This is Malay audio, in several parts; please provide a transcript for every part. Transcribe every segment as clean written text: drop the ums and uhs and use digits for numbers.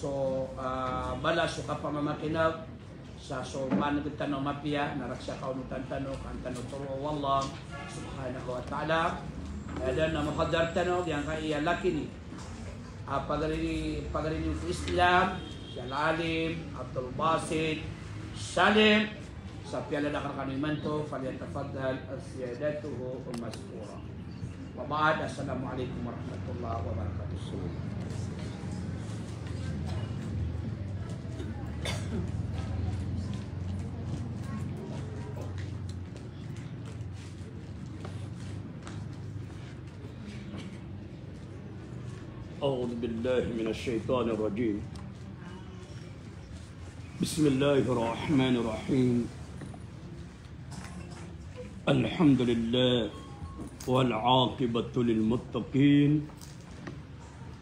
So bala so ka pamamakinag sa so man tanong mapia naraksa ka unutan tanong kan tanong turo wallah subhanahu wa ta'ala dan na muqaddar tanong yang kaya laki ni pagarini Islam Syal Alim Abdul Basit Salim sa piala na kananimanto falyatafaddal asiyadatuhu maskura wa ba'd. Assalamualaikum warahmatullahi wabarakatuh. أعوذ بالله من الشيطان الرجيم. بسم الله الرحمن الرحيم. الحمد لله والعاقبة للمتقين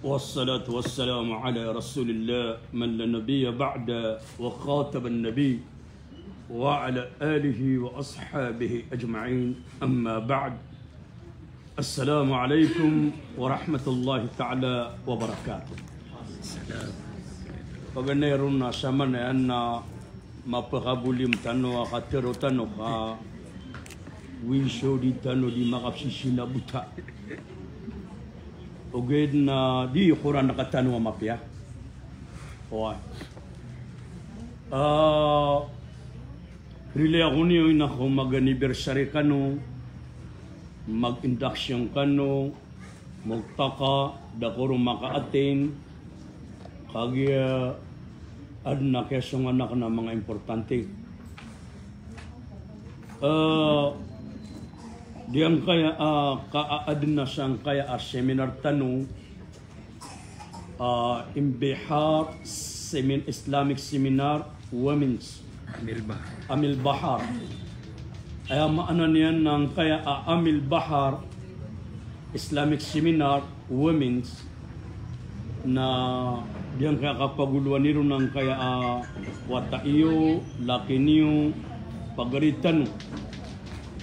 والصلاة والسلام على رسول الله من لا نبي بعد وخاتم النبي وعلى آله وأصحابه أجمعين. أما بعد. Assalamualaikum warahmatullahi ta'ala wabarakatuh. Paganerun na saman na mapakabulim tano akatero tano ka wisyo di tano di makapsisina buta. Oged na di Quran nakatano mapya. Oy. Rile ako niyo na ko mag-anniversary kano mag-induction kano magtaka dakoro maka-attain kagya adna kesong anak na mga importante diyan kaya kaadna sang kaya seminar tanong Imbihar Islamic Seminar Women's Amil Bahar. Ay maano niyan ng kaya Amil Bahar Islamic Seminar Women's na diyan kaya kapaguluan niro ng kaya wataiyo laki niyo pagaritan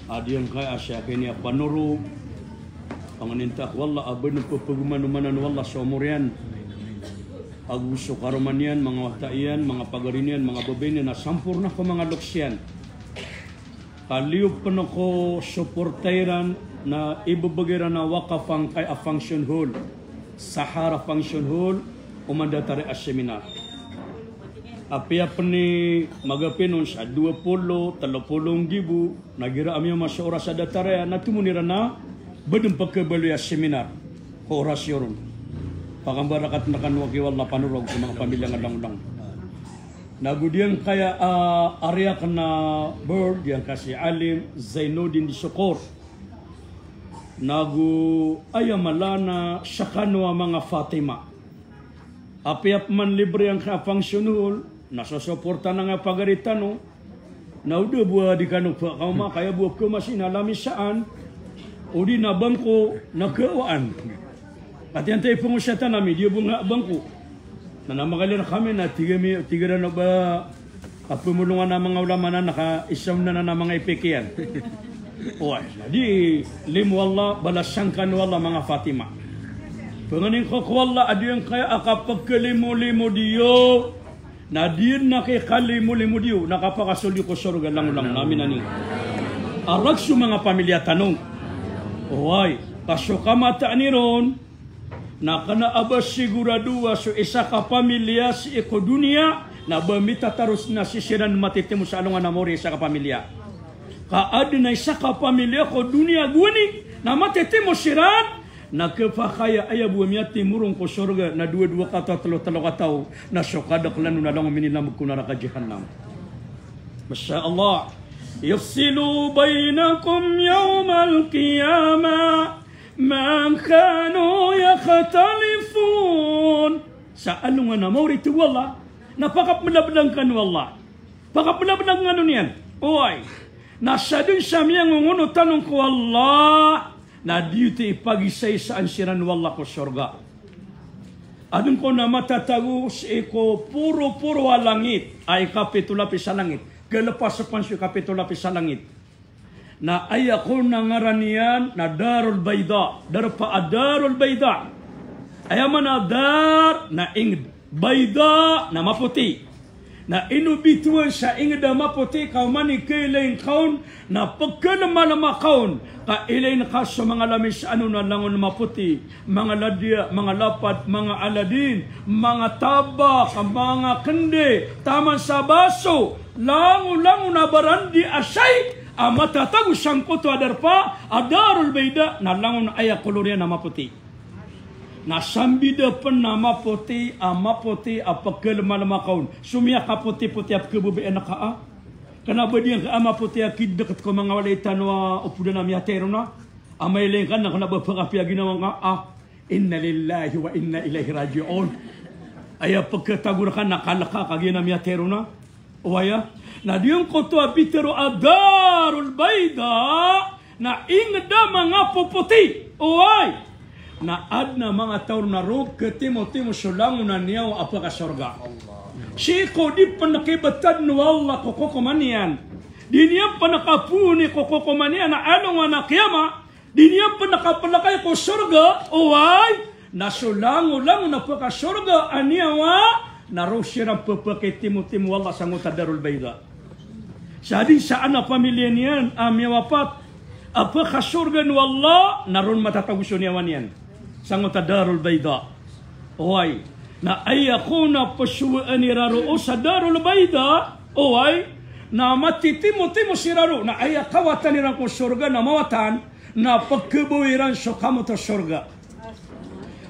diyan kaya siya kanya panuro panganintak wala aben pagpagumanumanan wala somorian aguso karomanian mga wataiyan mga pagarinian mga babene na sampurna ko mga luksyan. Kaliw pa na ko supporteran na ibabagiran na wakafang kay a function hall, Sahara Function Hall, umandatari a seminar. Apia pa ni magapinon sa 20-30 gibu, nagira amyo masya oras sa datarea na tumunira na badong pagkabalo ya seminar, oras yun. Pakambarakat na kanwagi wala panurog sa mga pamilya nga lang-lang. Nagudiyan kaya area kana bird yang kasi Alim Zainuddin di Sokor. Nagu ayamalana sakano mga Fatima. Apiap man libre ang ka-functional nasosuporta na nga pagaritano. Naudo buwa di kanu pa kauma kaya buwa ko masin alami saan udi na bangko nakawaan. Katiyan tayo pengusyatan nami dia bunga bangko. Na namagalir kami na tiga na ba pumulungan na mga ulama na naka-isam na mga ipikian. Oy, di limu Allah balasangkan wala mga Fatima. Penganing ko wala adiyang kaya akapagkalimu-limu diyo na diyan nakikalimu-limu diyo nakapakasuli ko surga lang namin ani. Arag su mga pamilya tanong. Oy, pasukamata ni ron na kana abas sigurado so isa ka pamilya si iko dunia na bamita tarus na sisiran matitimo sa alungan na mori isa ka pamilya. Kaad na isa ka pamilya ko dunia guni na matitimo siran na kepakaya aya buamiati murong ko surga na dua-dua kata talo-talo kataw na syukadak lanu na lang minilam kuna ka jahannam. Masya Allah. Yafsilu bainakum yawmal qiyamah man kanu yakhtalifun. Sa alungan na mawri tu wallah napakapulabdang kan wallah pakapulabdang ano niyan oy nasa dun sa miyang nguno tanong ko wallah na dito ipagisay sa ansiran wallah ko surga adun ko na matatago ko puro langit ay kapitulapi sa langit galapas sa pansyo kapitulapi sa langit na ay ako nangaranian na Darul Bayda, Darul Bayda. Ay man na dar na ingd. bayda na maputi. Na inubituan sa ingda maputi kaumani kailain kaun na pagkanama kaun kailain ka sa mga lamis na langon maputi, mga ladya, mga lapat, mga aladin, mga tabak, mga kende, taman sa baso, lango na barandi asay, matatago siyang kuto adarpa, adarul bayda na langon aya kolorya na maputi. Nasambida pen nama poti apakal malama kaun sumia kaputi apkebubi enaka kenapa dia ke ama poti akid dekat ko mga walitan wa upuda na miaterona amay lengkan na kenapa pagapi ginawa nga inna lillahi wa inna ilaihi rajiun aya pagkatagurakan nakalaka kagina miaterona waya na diyong koto abitero adarul bayda na ingda mga puputi oy na adna mga taon na rog ketimo-timo sulango na niyaw apaka sorga. Siko di panakibatad no Allah kokokomanian. Di niya panakapuni kokokomanian na anong anakiyama. Di niya panakapalakay ko sorga. Uway, na sulango lang na paka sorga aniyawa na rog siya ng papakitimo-timo Allah sa ngutadarul bayda. Sadi saan na pamilya niyan amiyawapat apaka sorga no Allah naroon matatagusyon niyawan yan. Sangot darul bayda. Oy, na ayakuna pasuan iraro sa darul bayda. Oy, na matitimo-timo siraro na ayakawatan nirang ko surga na mawatan na pagkabuiran sa kamuta surga.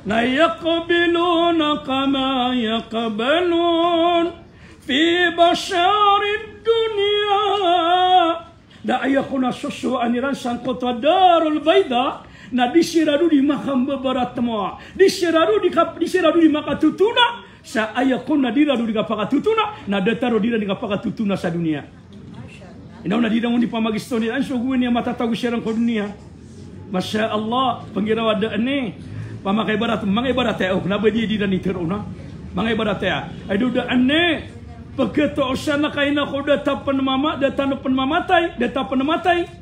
Na yakabiluna kama yakabalun fi basharid dunya. Na ayakuna susuan nirang sangkot darul bayda. Na disiradu di makam bebarat semua. Disiradu di makatutuna. Sa ayakun na diradu di kapakatutuna. Na dataro dira di kapakatutuna sa dunia. Inaw na dirang di pamagistoni. Anso gue niya matatago sirang ko dunia. Masya Allah. Panggirawa daan ni. Pamakai barat. Mga ibarat ya. Kenapa dia dira ni teruna. Mga ibarat ya. Aduh daan ni. Pagkato sana kain ako data penmamatay. Data penamatay.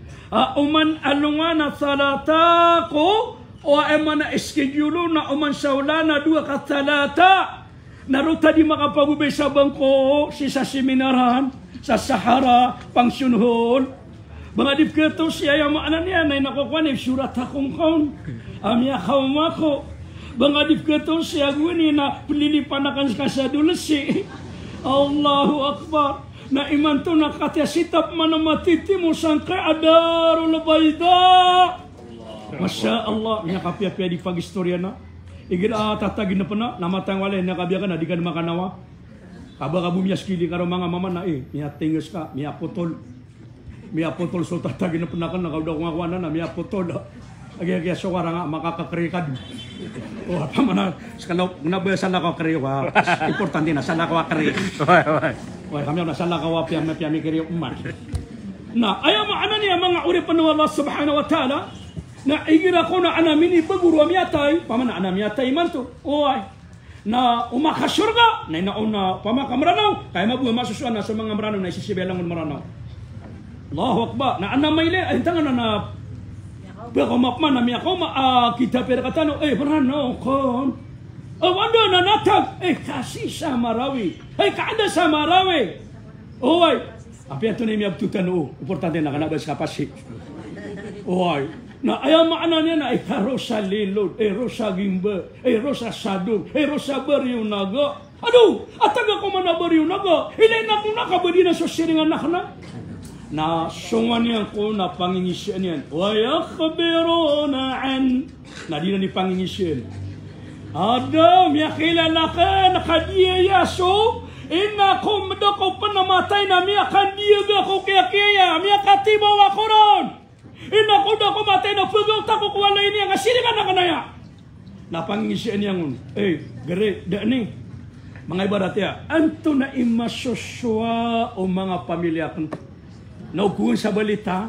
Uman alungana salata ko o emana schedule na uman saulana dua katalata naruta di makapagubay sa bangko sa seminaran sa Sahara function hall mga dipketo siya yung maanan niya na nakukuha ni surat akong kaun amya kaumako mga dipketo siya guni na pililipanakan sa dulasi Allahu Akbar na iman to nakatiasitap manamatiti mo sangka adarul bayda. Masya Allah, niya kapia-pia di pag-istorya na. Igira tatagin na pa na, namatang wala, nakabiyakan na, di ka na makanawa. Kaba-kabu miya skili karo mga mama na miya tingas ka, miya putol. Miya putol, so tatagin na pa na ka, nakaudaw kong akuan na, miya putol. Agi-agi sawara nga, makakakrikad. O, apa mana, sekalaw, nabaya sa lakaw kariyo ha. Importante na, sa lakaw kariyo. Wah, kami na sa lakaw piyami kariyo uman. Na, ayaw maana niya mga uripan ng Allah subhanahu wa ta'ala, na igira ko na anamin ibaguro amiyatay, pamana anamiyatay man to. O, ay, na umakasurga, na inauna pamakamranaw, kaya mabuhay masusuan na sa mga maranaw na isisibelang maranaw. Allahu Akbar, na anamayli, ay tangan na pero mapman na miya ko kita pera katano brano kon wanda na natag kasi sa Marawi kaada sa Marawi oy api ato na miya tutano importante na kanabas kapasi oy na ayam maana niya na rosa lilod rosa gimba rosa sadog rosa baryo naga aduh ataga ko man baryo naga ilay na ko nakabadi na sa siringan nakana na sungan niyan ko na pangingisyan yan. Wa yakhbiruna an. Na di na ni pangingisyan. Adam, yakilala ka, nakadiya yaso. Ina ko madako pa namatay na miya kandiya ko kaya miya katibaw ako ron. Ina ko da ko matay na pagaw tako ko wala ini nga sili ka na kanaya. Na pangingisyan yan. Gare, da ni. Mga ibarat ya, anto na imasuswa o mga pamilya kong naukuhan sa balita.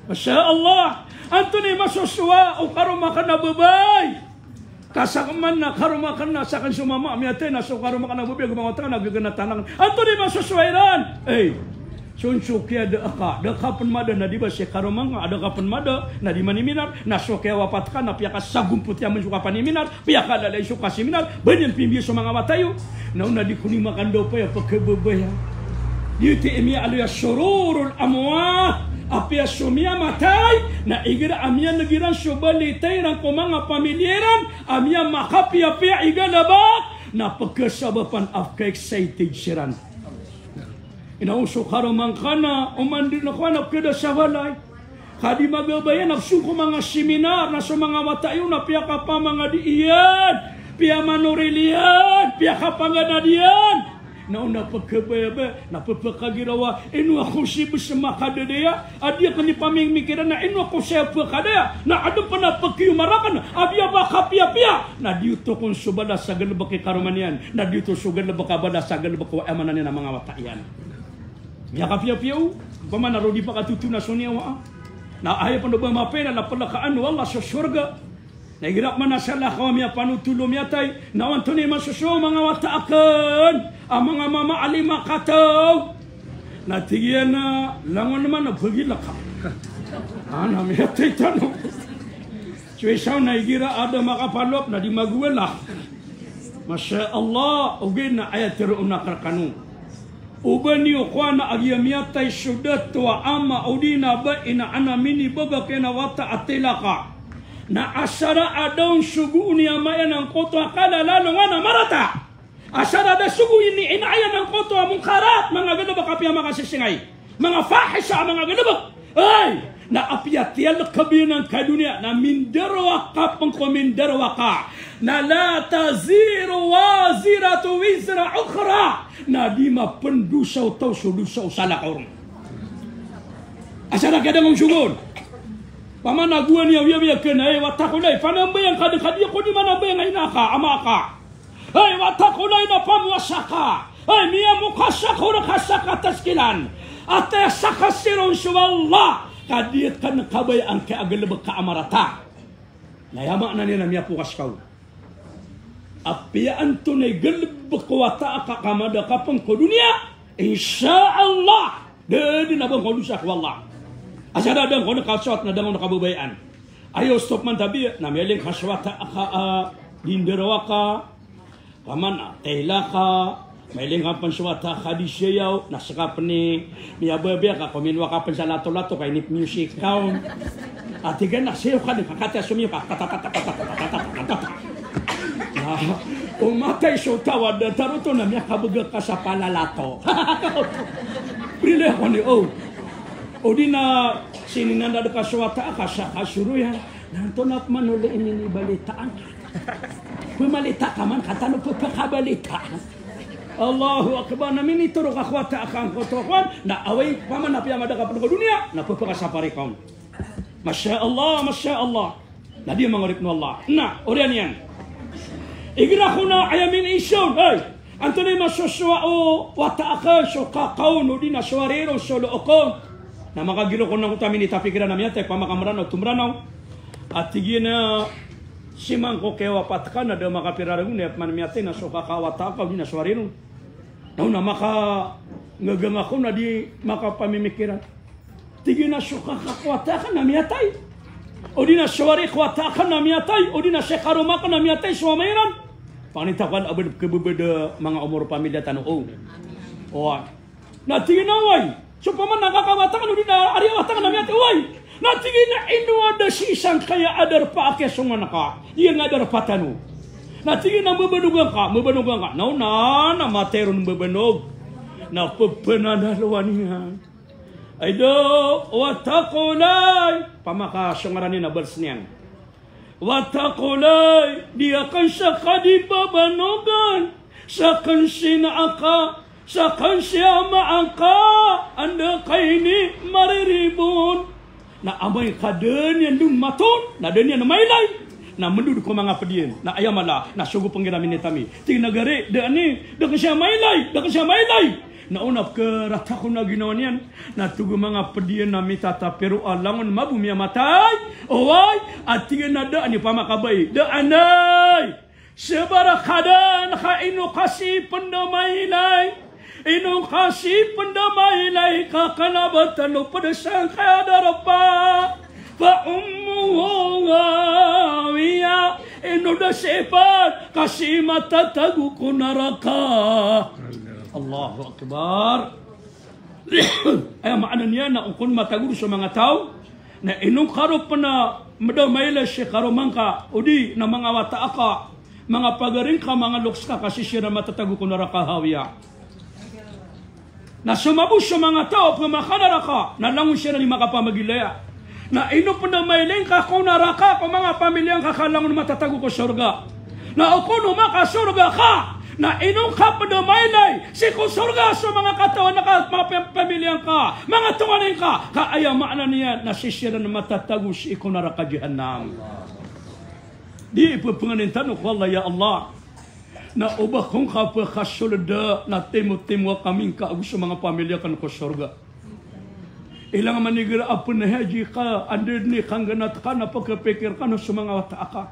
Masya Allah. Anto ni masuswa o karuma ka na babay. Kasakaman na karuma ka na sa kan sumama. Miyate na so karuma ka na babay. Gumangot ka na gaganatanan. Anto ni masuswa iran. Sunsu kia de aka, de kapan mada na di ba se karomanga, ada kapan mada na di maniminar, na so kia wapatkan na pia ka sagum putih amun suka paniminar, pia ka dalai suka seminar, banyan pimbi so mga matayo. Na una di kuni makan do pa ya pakebebaya. Di te emi alu ya sururul amwat, apia sumia matai, na igira amia negiran sobali tairan ko mga pamilyeran, amia makapi apia igana ba, na pagkasabapan afka excited siran. Inausok haromang kana, umandin na kana kada sa walay. Kadi magabayan, nafsu ko mga seminar, na sa mga matayo na piya ka pa mga diiyan, piya manoriliyan, piya ka pa nga na diyan. Nauna pagkabaya, napapakagirawa, inu ako si bersama kadadaya, adia kani pamimikiran na inu ako siya pagkadaya, na adong pa na pagkiyumarakan, abia baka pia-pia, na dito kong subada sa galabaki karumanian, na dito sa galabaka bada sa galabaka emanan ng mga watayan. Miya ka pia-piyaw, paman narodi pa katutu na sunya wa. Na ayaw pa na ba mapena na palakaan wala sa surga. Naigirap man na sala ka miya panutulong yatay. Nawan to ni masuso mga wataakan. Ang mga mama alima kataw. Natigyan na langon naman na bagila ka. Ana miya tay tanong. Suwesaw naigira ada makapalop na di maguwala. Masya Allah. Ugin na ayat tiruun na karkanu. Ubani ukwana agiyamiyatay sudat wa ama udina ba ina anamini baba kena wata atelaka na asara adon sugu ni amaya ng koto akala lalo nga na marata asara da sugu ini inaya ng koto mungkarat mga gadabak apya makasisingay mga fahisha mga gadabak ay na apyatial kabinan kadunia na mindarwa ka pang komindarwa ka na la taziru waziratu wizra ukhra na di mapendusaw tau sudusaw salakaurong asara kada mong sugon pamana gua niya wiya kena watakulay panambayang kadikadiya ko di manambayang ay naka amaka ay watakulay na pamuasaka ay miya mukasaka ura kasaka taskilan at sakasiron suwallah kadiat kan kabayaan ke agalabag kaamarata. Nayama na nila miya pukas kau. Apiyaan to na galabag kawata akakamada kapang ko dunia. Insyaallah. Dadi nabang ko dusa ko Allah. Asada dang ko nakaswat na dang nakababayaan. Ayo stop man tabi na meling kaswata aka dinderawa ka. Paman tela ka. Mailing kapan suwata kadisyaw nasa kapani miyababya ka kuminwa kapan sa lato-lato kay nip music kaon at igan na sayo ka nakakata sumiyo ka umatay so tawad taruto na miya kabaga ka sa palalato prile ko ni o di na sininanda ka suwata ka sa kasuruyan nanto na manuli ini balitaan pumalita ka man katano po pagkabalita Allahu Akbar namin ituro kakwata akang kotokan na away paman na piyamada ka pa dunia na pagkakasapari kaon. Masya Allah. Na di mangarip no Allah. Na, orian yan. Igira ko na ayamin isyon. Hey, Anthony masuswa o wata aka so kakaon o di na suwarero so lookon. Na makagilo ko na kutamin itapikiran namin yata pamakamranaw tumranaw. At tigyan na simang ko kewa patkan na daw makapiraragun at manamiyate na so kakawata ka di na suwarero. Na maka ngagang ako na di makapamimikiran. Tigi na suka kakwata ka na miyatay. O di na suwari kwata ka na miyatay. O di na sekaroma ka na miyatay suwamairan. Panitakan abad kebebeda mga umur pamilya tanong. O na tigi na way. So paman nakakawata ka no di na ariawata ka na miyatay. Way. Na tigi na inuwa da sisang kaya adar pa akesungan ka. Yang adar patano. Natingin na mabanugan ka. Na materon mabanog. Na papanadalawan niya. Ay do, watakulay. Pamakasyangaran na bals niyan. Watakulay, di akan siya kadibabanogan. Sa kansina aka, sa kansya maangka. Anda kay ni mariribon. Na amay kaden yan dun maton. Na den yan na maylay. Na menduduk ko mga padiyan, na ayamala, na sugo panggiramin ni Tami. Tinagari, da siya maylay. Naunap ke rata ko na ginawa niyan, na tugo mga padiyan na mitata, pero alangon mabumya matay, oway, at tingin na daan ni pamakabay, daanay, sebarakadan, kaino kasi pandamaylay, inong kasih pendamai laika kanabatan pada sang kadarapa fa ummuhu hawiya inoda sifat kasih mata tagu kunaraka. Allahu Akbar. Ay maknanya na ukun matagu sa mga tao na inong karo na madamay la siya karo mangka udi na mga wata aka mga pagaring ka mga luks ka kasi siya na matatago ko naraka hawiya. Na sumabos sa mga tao pamakanaraka na langon siya na lima ka pamagilaya. Na ino pa na mailing ka kung naraka kung mga pamilyang kakalangon matatago ko surga. Na ako no makasurga ka na inong ka pa na mailay si kung surga sa mga katawan na mga pamilyang ka mga tunganin ka kaaya maana niya na si siya na matatago si ikaw naraka jahannam. Di ipapanganin tanong ko Allah ya Allah na ubah kung kapakasulda na timo-timo kaming kaago sa mga pamilya kan ko surga. Ilang manigira apa na haji ka under ni kang ganat ka na pagkapikir ka sa mga wataaka.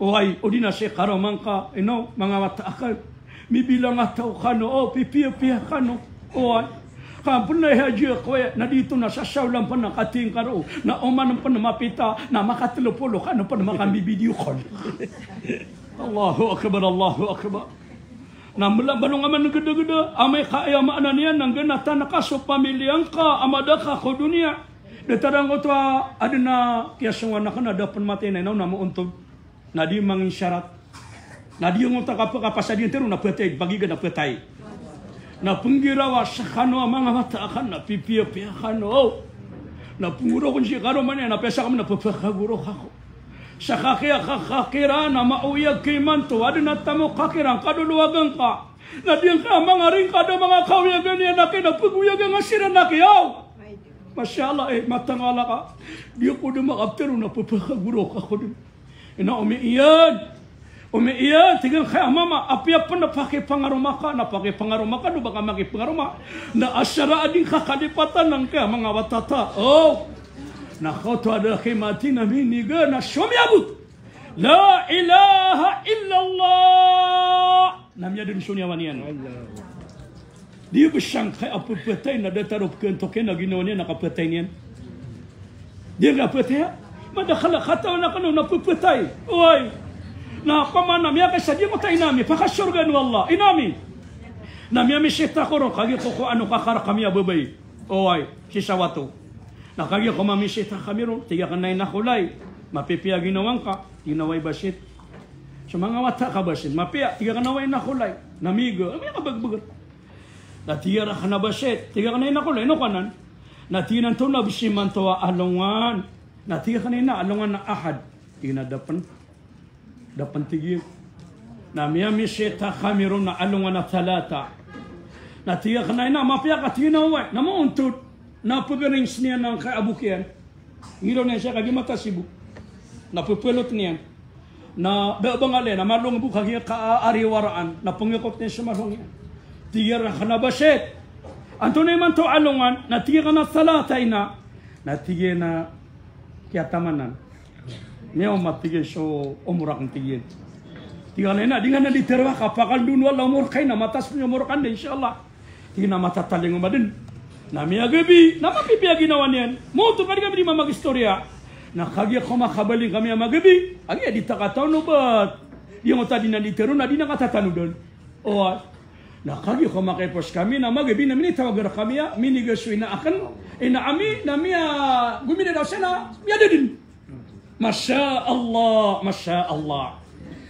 Oy, o di na siya karamang ka, mga wataaka. Mibilang ataw ka no, pipiya-piya ka no. Oy, kampun na haji ako na dito na sasaw lang pa ng kating karo na umanang pa na mapita na makatulupulo ka no pa na makamibideo call. Allahu Akbar, Allahu Akbar. Namula balong aman gede-gede amay kaya maanan yan nang ganata na kaso pamilyang ka amada ka ko dunia. Detarang ko to ada na kiasong anak na dapat mati na na mo untog. Na di mangin syarat. Na di yung utak apa pasadin teru na petay bagi na petay. Na penggirawa sakano mga mata akan na pipiya kano. Na punguro kun si karo man na pesa kami na papakaguro kako. Sa kakira na mauyag kay manto, ada na tamo kakirang kaduluwagan ka. Na diyan ka mga ring kada mga kawiyagan niya na kinapagwiyagan nga sila na kiyaw. Masya Allah matangala ka. Di ko na makaptero na papakaguro ka ko din. Ina umiiyan, tingnan kaya mama, apya pa napakipangaruma ka no baka makipangaruma. Na asyara ading kakalipatan ng kaya mga watata. Oh! Nakoto ada khimati nabi niga na syumyabut la ilaha illallah namnya din sunyawanian dia bersang kay apa petay na datarop kentoken na ginawa niya nakapetay niyan dia kapetay madakhala khataw na kanu napupetay oy na pamana miya kay sadia mo tay nami pakasurgan wallah inami namya mi sita ko kagi ko ano kakara kami ababay oy si sawato. Nakagi ko mamisita kami ron, tiga ka na inakulay. Mapipiya ginawang ka, ginaway basit. So mga wata ka basit, mapiya, tiga ka naway inakulay. Namigo, may kabagbagat. Natira ka na basit, tiga ka na inakulay, no kanan. Natinan to na bisiman to alungan. Natiga ka na alungan na ahad. Dapan tigil. Namiyamisita kami ron na alungan na talata. Natiga ka na mapiya ka tinaway, namauntod. Napagaring niya ng kaabukian. Ngiro na siya kagi mata sibu. Napupulot niya. Na daabangale na malong bukagi kaariwaraan. Na pangikot niya sa malong niya. Tigira ka na basit. Anto na man to alungan. Na tigira na salatay na. Na tigira na kiyatamanan. Niyaw matigil so umurak ng tigil. Tigira na di nga na diterwa ka. Pakal dun wala umur kay na matas mo umurakan din insyaAllah. Tigira na matataling umadin. Nami agabi, namapipiya ginawa niyan. Moto kadi kami di mamagistorya. Nakagi ako makabalik kami magabi. Agi di takataw no bat. Di mo tadi na litero na di nakatatano doon. O nakagi ako makipos kami na magabi na minitawagar kami ya. Minigasyo na akan. Inaami na miya gumina daw siya na miyada din. Masya Allah, Masya Allah.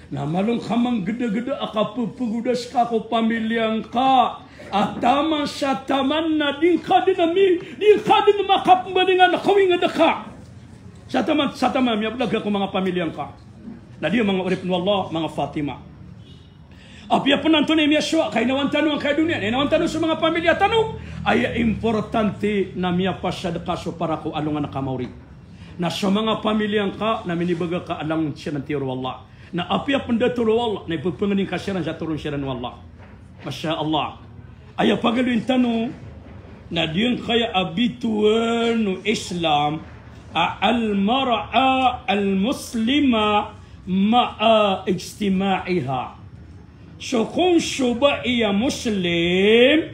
Na malong kamang gede-gede akapupugudas ka ko pamilyang ka. At tama sa taman na din ka din makapumbalingan na kawing adaka. Sa taman, miyablag ako mga pamilyang ka. Na di mga urip ng Allah, mga Fatima. Apya po nanto na Yeshua, kay nawan tanong ang kay dunia, nawan tanong sa mga pamilya, tanong, ay importante na miya pa siya kaso para ko alungan na kamawri. Na sa mga pamilyang ka, na minibaga ka alang siya ng tiro Allah. Na apya po na turo Allah, na ipupunganin ka siya ng turun siya ng Allah. Masya Allah. Aya pagaluin tanong na diyan kaya abituan no Islam al-mar'a al-muslima ma'a ijtima'iha. So kung suba iya Muslim,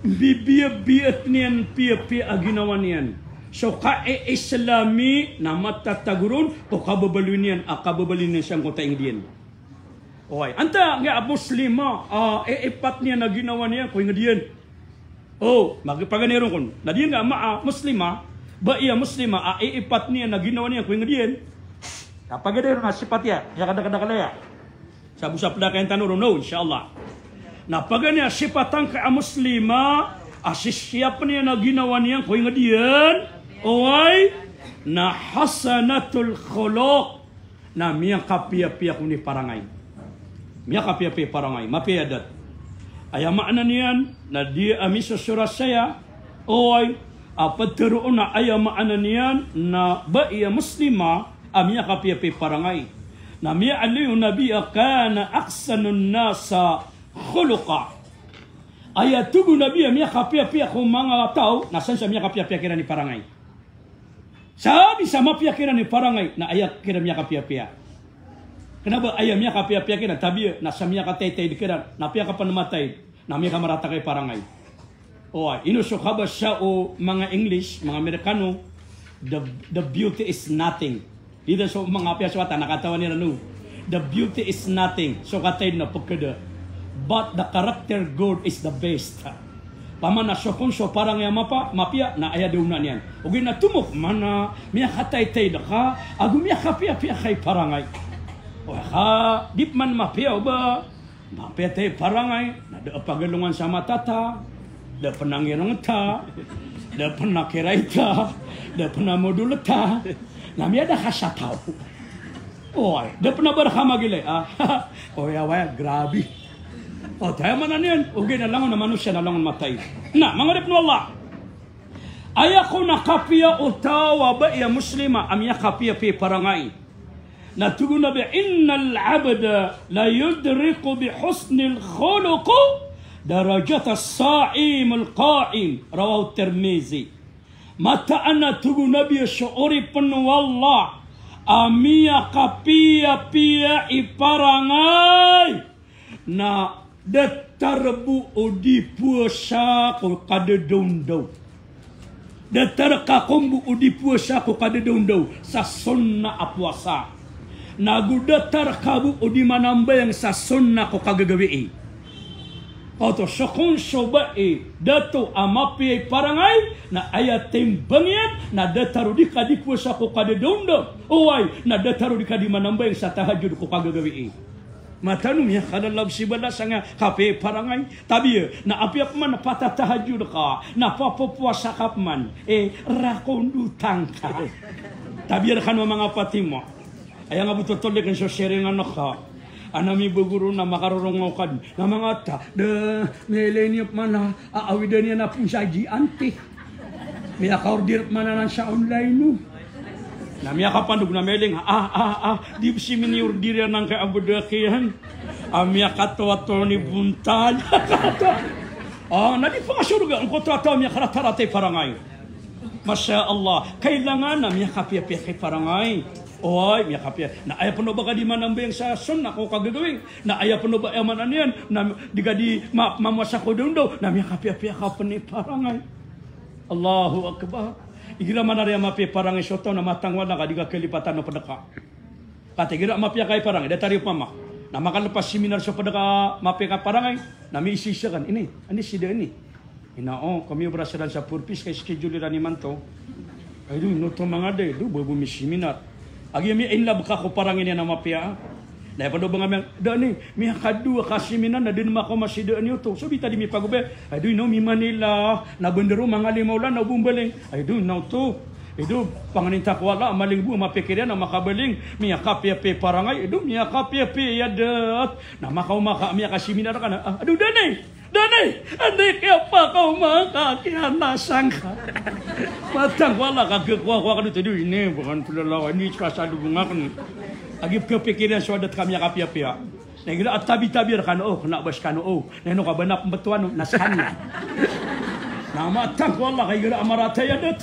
bibiyat niyan pia ginawa niyan. So Islami na matatagurun ko kababaluin niyan, kababalin niyan siyang kota Indian. Okay, anta nga Muslima, ipat niya na ginawa niya ko Indian. Oh, magpaganeron kon. Na diyan nga Muslima, ba iya Muslima, ipat niya na ginawa niya ko Indian. Kapag gano'n na sipat ya, kadang-kadang sabu-sabu na kayong tanuro, no, insyaAllah. Na pag niya sipatan ka Muslima, asisiyap niya na ginawa niya ko nga diyan, oy, na hasanatul khuluq, na miyang kapia-pia kung ni parangay. Miyang kapia-pia parangay, mapiadat. Ay maana niyan, na di amiso surah saya, oy, pagturoon na ay maana niyan, na ba iya Muslima, amia kapia-pia parangay. Na miya aliyo nabiya kana aksanun nasa khuluqa. Ayatugo nabiya miya kapia-pia kung mga tao, nasan siya miya kapia-pia kira ni parangay. Sabi sa mapia kira ni parangay, na ayak kira miya kapia-pia. Kenapa ayam miya kapia-pia kira? Tabi na sa miya katay-tay di kira, na piya ka pa namatay, na miya ka marata kay parangay. O, inusukaba siya o mga English, mga Amerikano, the beauty is nothing. Dito so mga piyaswata nakatawa nila no. The beauty is nothing. So katay na pagkada. But the character good is the best. Pamana so kung so parang yama pa mapia na aya daw na niyan. Ug na tumok mana miya katay tay da ka agu miya kapia kay parangay. O ha dip man mapia ba. Mapia tay parangay na da pagalungan sa matata. Da penangirang ta. Da penakiray ta. Da penamodulata. Nami ada kasataw. Oy, da pernah berhama gile. Oh ya waya, grabe. Oh, tayo man niyan. Ugay na langon na manusia na langon matay. Na, mga ripno Allah. Ayako na kapia utawa ba iya Muslima am ya kapia pi parangay. Na tugon na ba innal abda la yudriku bi husnil khuluq darajat as-sa'im al-qa'im rawahu Tirmizi. Mata ana tugu nabi syuri penuh wallah amia kapia-pia iparangai na datarbu udi puasa ko kada daun-daun. Datar kakombu udi puasa ko kada daun-daun sa sunna puasa. Nagu datar kabu udi manambayang sa sunna ko kagagawi. Auto sokon sobae dato amapi parangay na ayat timbangyan na dataru di kadi puasa ko kada dondo oway na dataru di kadi manambay sa tahajud ko kagagawi matanum ya kada lab sibala sanga kape parangay tabi na apiap man pata tahajud ka na puasa kapman rakondu tangka tabi kan mga patimo ay nga butotol kan so sharing ka anami beguru na makarorongokad na mga ta de milenium mana aawidan niya na punsaji anti miya kaordir mana na sa online no na miya kapandug na meling di si miniur diri nang kay abudakihan miya katwa ni buntal na di pa surga ang kotrato miya karatarate parangay masya Allah kailangan na miya kapia-pia kay parangay. Oy, miya kapia. Na aya pano ba kadi manambeng sa sunna ko kagagawin? Na aya pano ba emanan yan? Na digadi mamasa ko dundo. Na miya kapia-pia ka pani parangay. Allahu akbar. Igira manarya mapi parangay soto na matangwala ka diga kelipatan no padaka. Katigira mapia kay parangay datari pama. Na makalepas seminar sa padaka mapi ka parangay. Na mi isisikan ini, ani sida ini. Inao kami berasaran sa purpose kay schedule ra ni manto. Ay do no to mga de do babu mi seminar. Agi mi inlab ka ko parangin na mapia. Na pa do ba nga ni mi kadua ka seminar na din mako masida niyo to. So bita di mi pagube. Ay do no mi Manila na bendero mga limaulan na bumbaling. Ay do no to. Itu panganinta ko wala maling bu mapikiran na makabaling mi kapia pe parangay. Idu mi kapia pe yadat. Na makaw maka mi ka seminar ka na. Aduh Dani, andai kaya pa kau maka kaya nasangka. Matang wala kagekuah kan itu ini bukan pelalawan ini kasa dubungakan. Agi kepikiran suadat kami kapia-pia. Negara tabi-tabi kan kena bas kan neno ka banap betuan nasannya. Nama tang wala kay gira amarata yadat.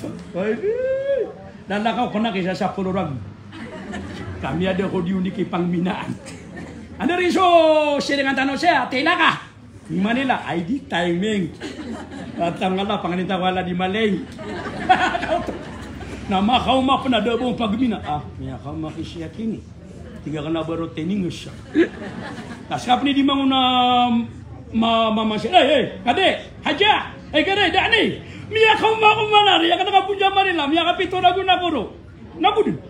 Dan kau kena kisah 10 orang. Kami ada kodiuniki pangminaan. Anda rin so, siya dengan tanong siya, tila ka. Di Manila, ay di timing. At ang ala, panganita wala di Malay. Na makauma pa na dabong pagmina. Miya ka makisya kini. Tiga ka na baro teningus siya. Naskap ni di manguna mamasya. Kade, haja. Kade, dani. Miya ka umakumanari. Miya ka nakapunja Manila. Miya ka pito na gunapuro. Nabudin.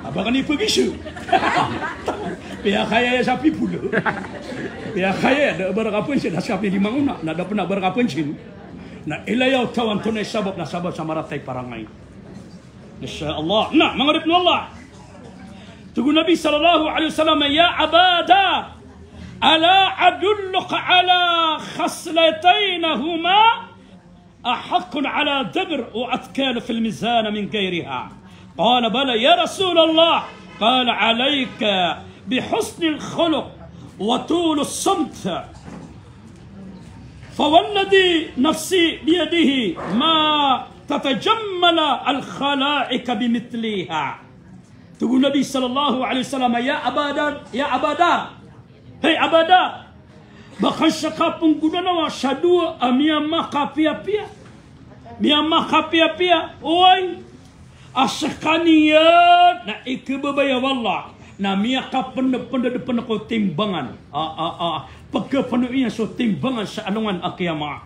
Aba ka ni pagisyo. Pia kaya sa pipulo. Pia kaya da barakapunsin. Naskap ni di manguna. Nada pa na barakapunsin. Na ilayaw tawan tunay sabab na sabab sa maratay parangay. Insya Allah. Na, mga ripno Allah. Tugu Nabi sallallahu alaihi wasallam, ya abada, ala adulluka ala khaslataynahuma ahaqqun ala dabr wa atkal fil mizan min ghayriha. Qala bala ya Rasulullah. Qala alayka bihusn al-khuluq wa tul as-samt. فوالذي نفسي بيده ما تتجمل الخلائق بمثلها. تقول النبي صلى الله عليه وسلم يا أبدا هي أبدا بخش كابون قدنا وشدوا أميا ما كابيا بيا ميا ما كابيا بيا أوي أشكانيا نا إكبابا والله نا ميا كابن depan kau timbangan pagkapanuian so timbangan sa anungan akiyama.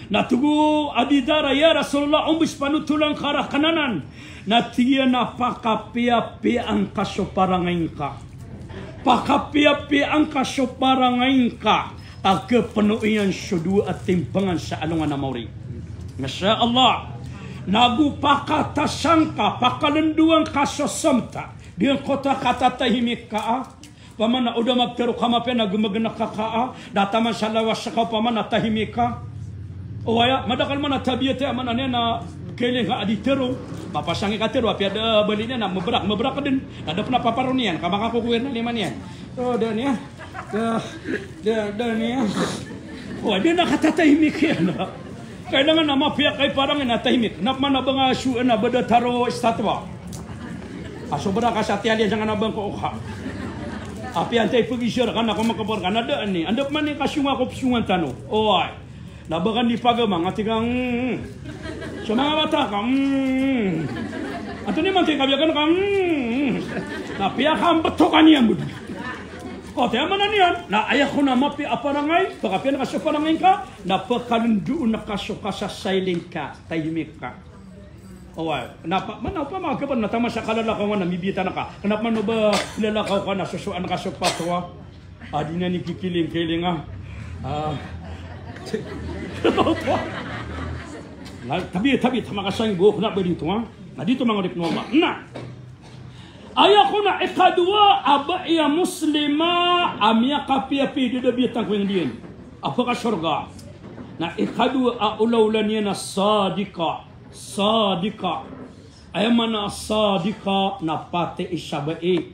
Natugu adidara ya Rasulullah umbis panutulang karah kananan. Natiya na pakapiapi ang kasoparangain ka. Pakapiapi ang kasoparangain ka. Pagkapanuian so dua at timbangan sa anungan na mauri. Masya Allah. Nagu pakatasang ka, pakalenduang kasosamta. Diyan kota kata tahimik ka pamana udah mapteru kama pena gumagana kakaa dataman salawas sa pamana tahimika oya madakal mana tabiyate amana nena kele nga aditero mapasangi katero api ada belinya na mebrak din ada pernah paparunian kamang aku kuwir na liman yan dan ya dan ya dia nakata tahimik yan kailangan na mapiyak kay parang na tahimik napman na banga su na bada taro estatwa aso bada kasatian dia jangan abang ko okha. Api antay pagisir kan ako makapor kan ada ni. Anda man ni kasunga ko pisungan tano. Oy. Nabagan di pagamang atigang sa mga bata ka. Ato ni man tay kabiyagan ka. Napiya ka batokan niya mo. O tayo man niyan. Na ayak ko na mapi aparangay. Pagkapiyan ka sa parangay ka. Napakalundoon na kasuka sa silent ka. Tahimik ka. Oy, kenapa? Mana pa mga kapan natama sa kalalakaw na mibita na ka? Kenapa man ba lalakaw ka na susuan ka sa patwa? Adi na ni kikiling-kiling Tabi tama ka sa go na ba dito ha? Na dito mga ripnoma. Na. Aya ko na ikadua aba iya muslima amya kapiapi di dabitang ko din. Apa ka surga? Na ikadua aulaulan niya na sadika ay mana sadika na pati isabai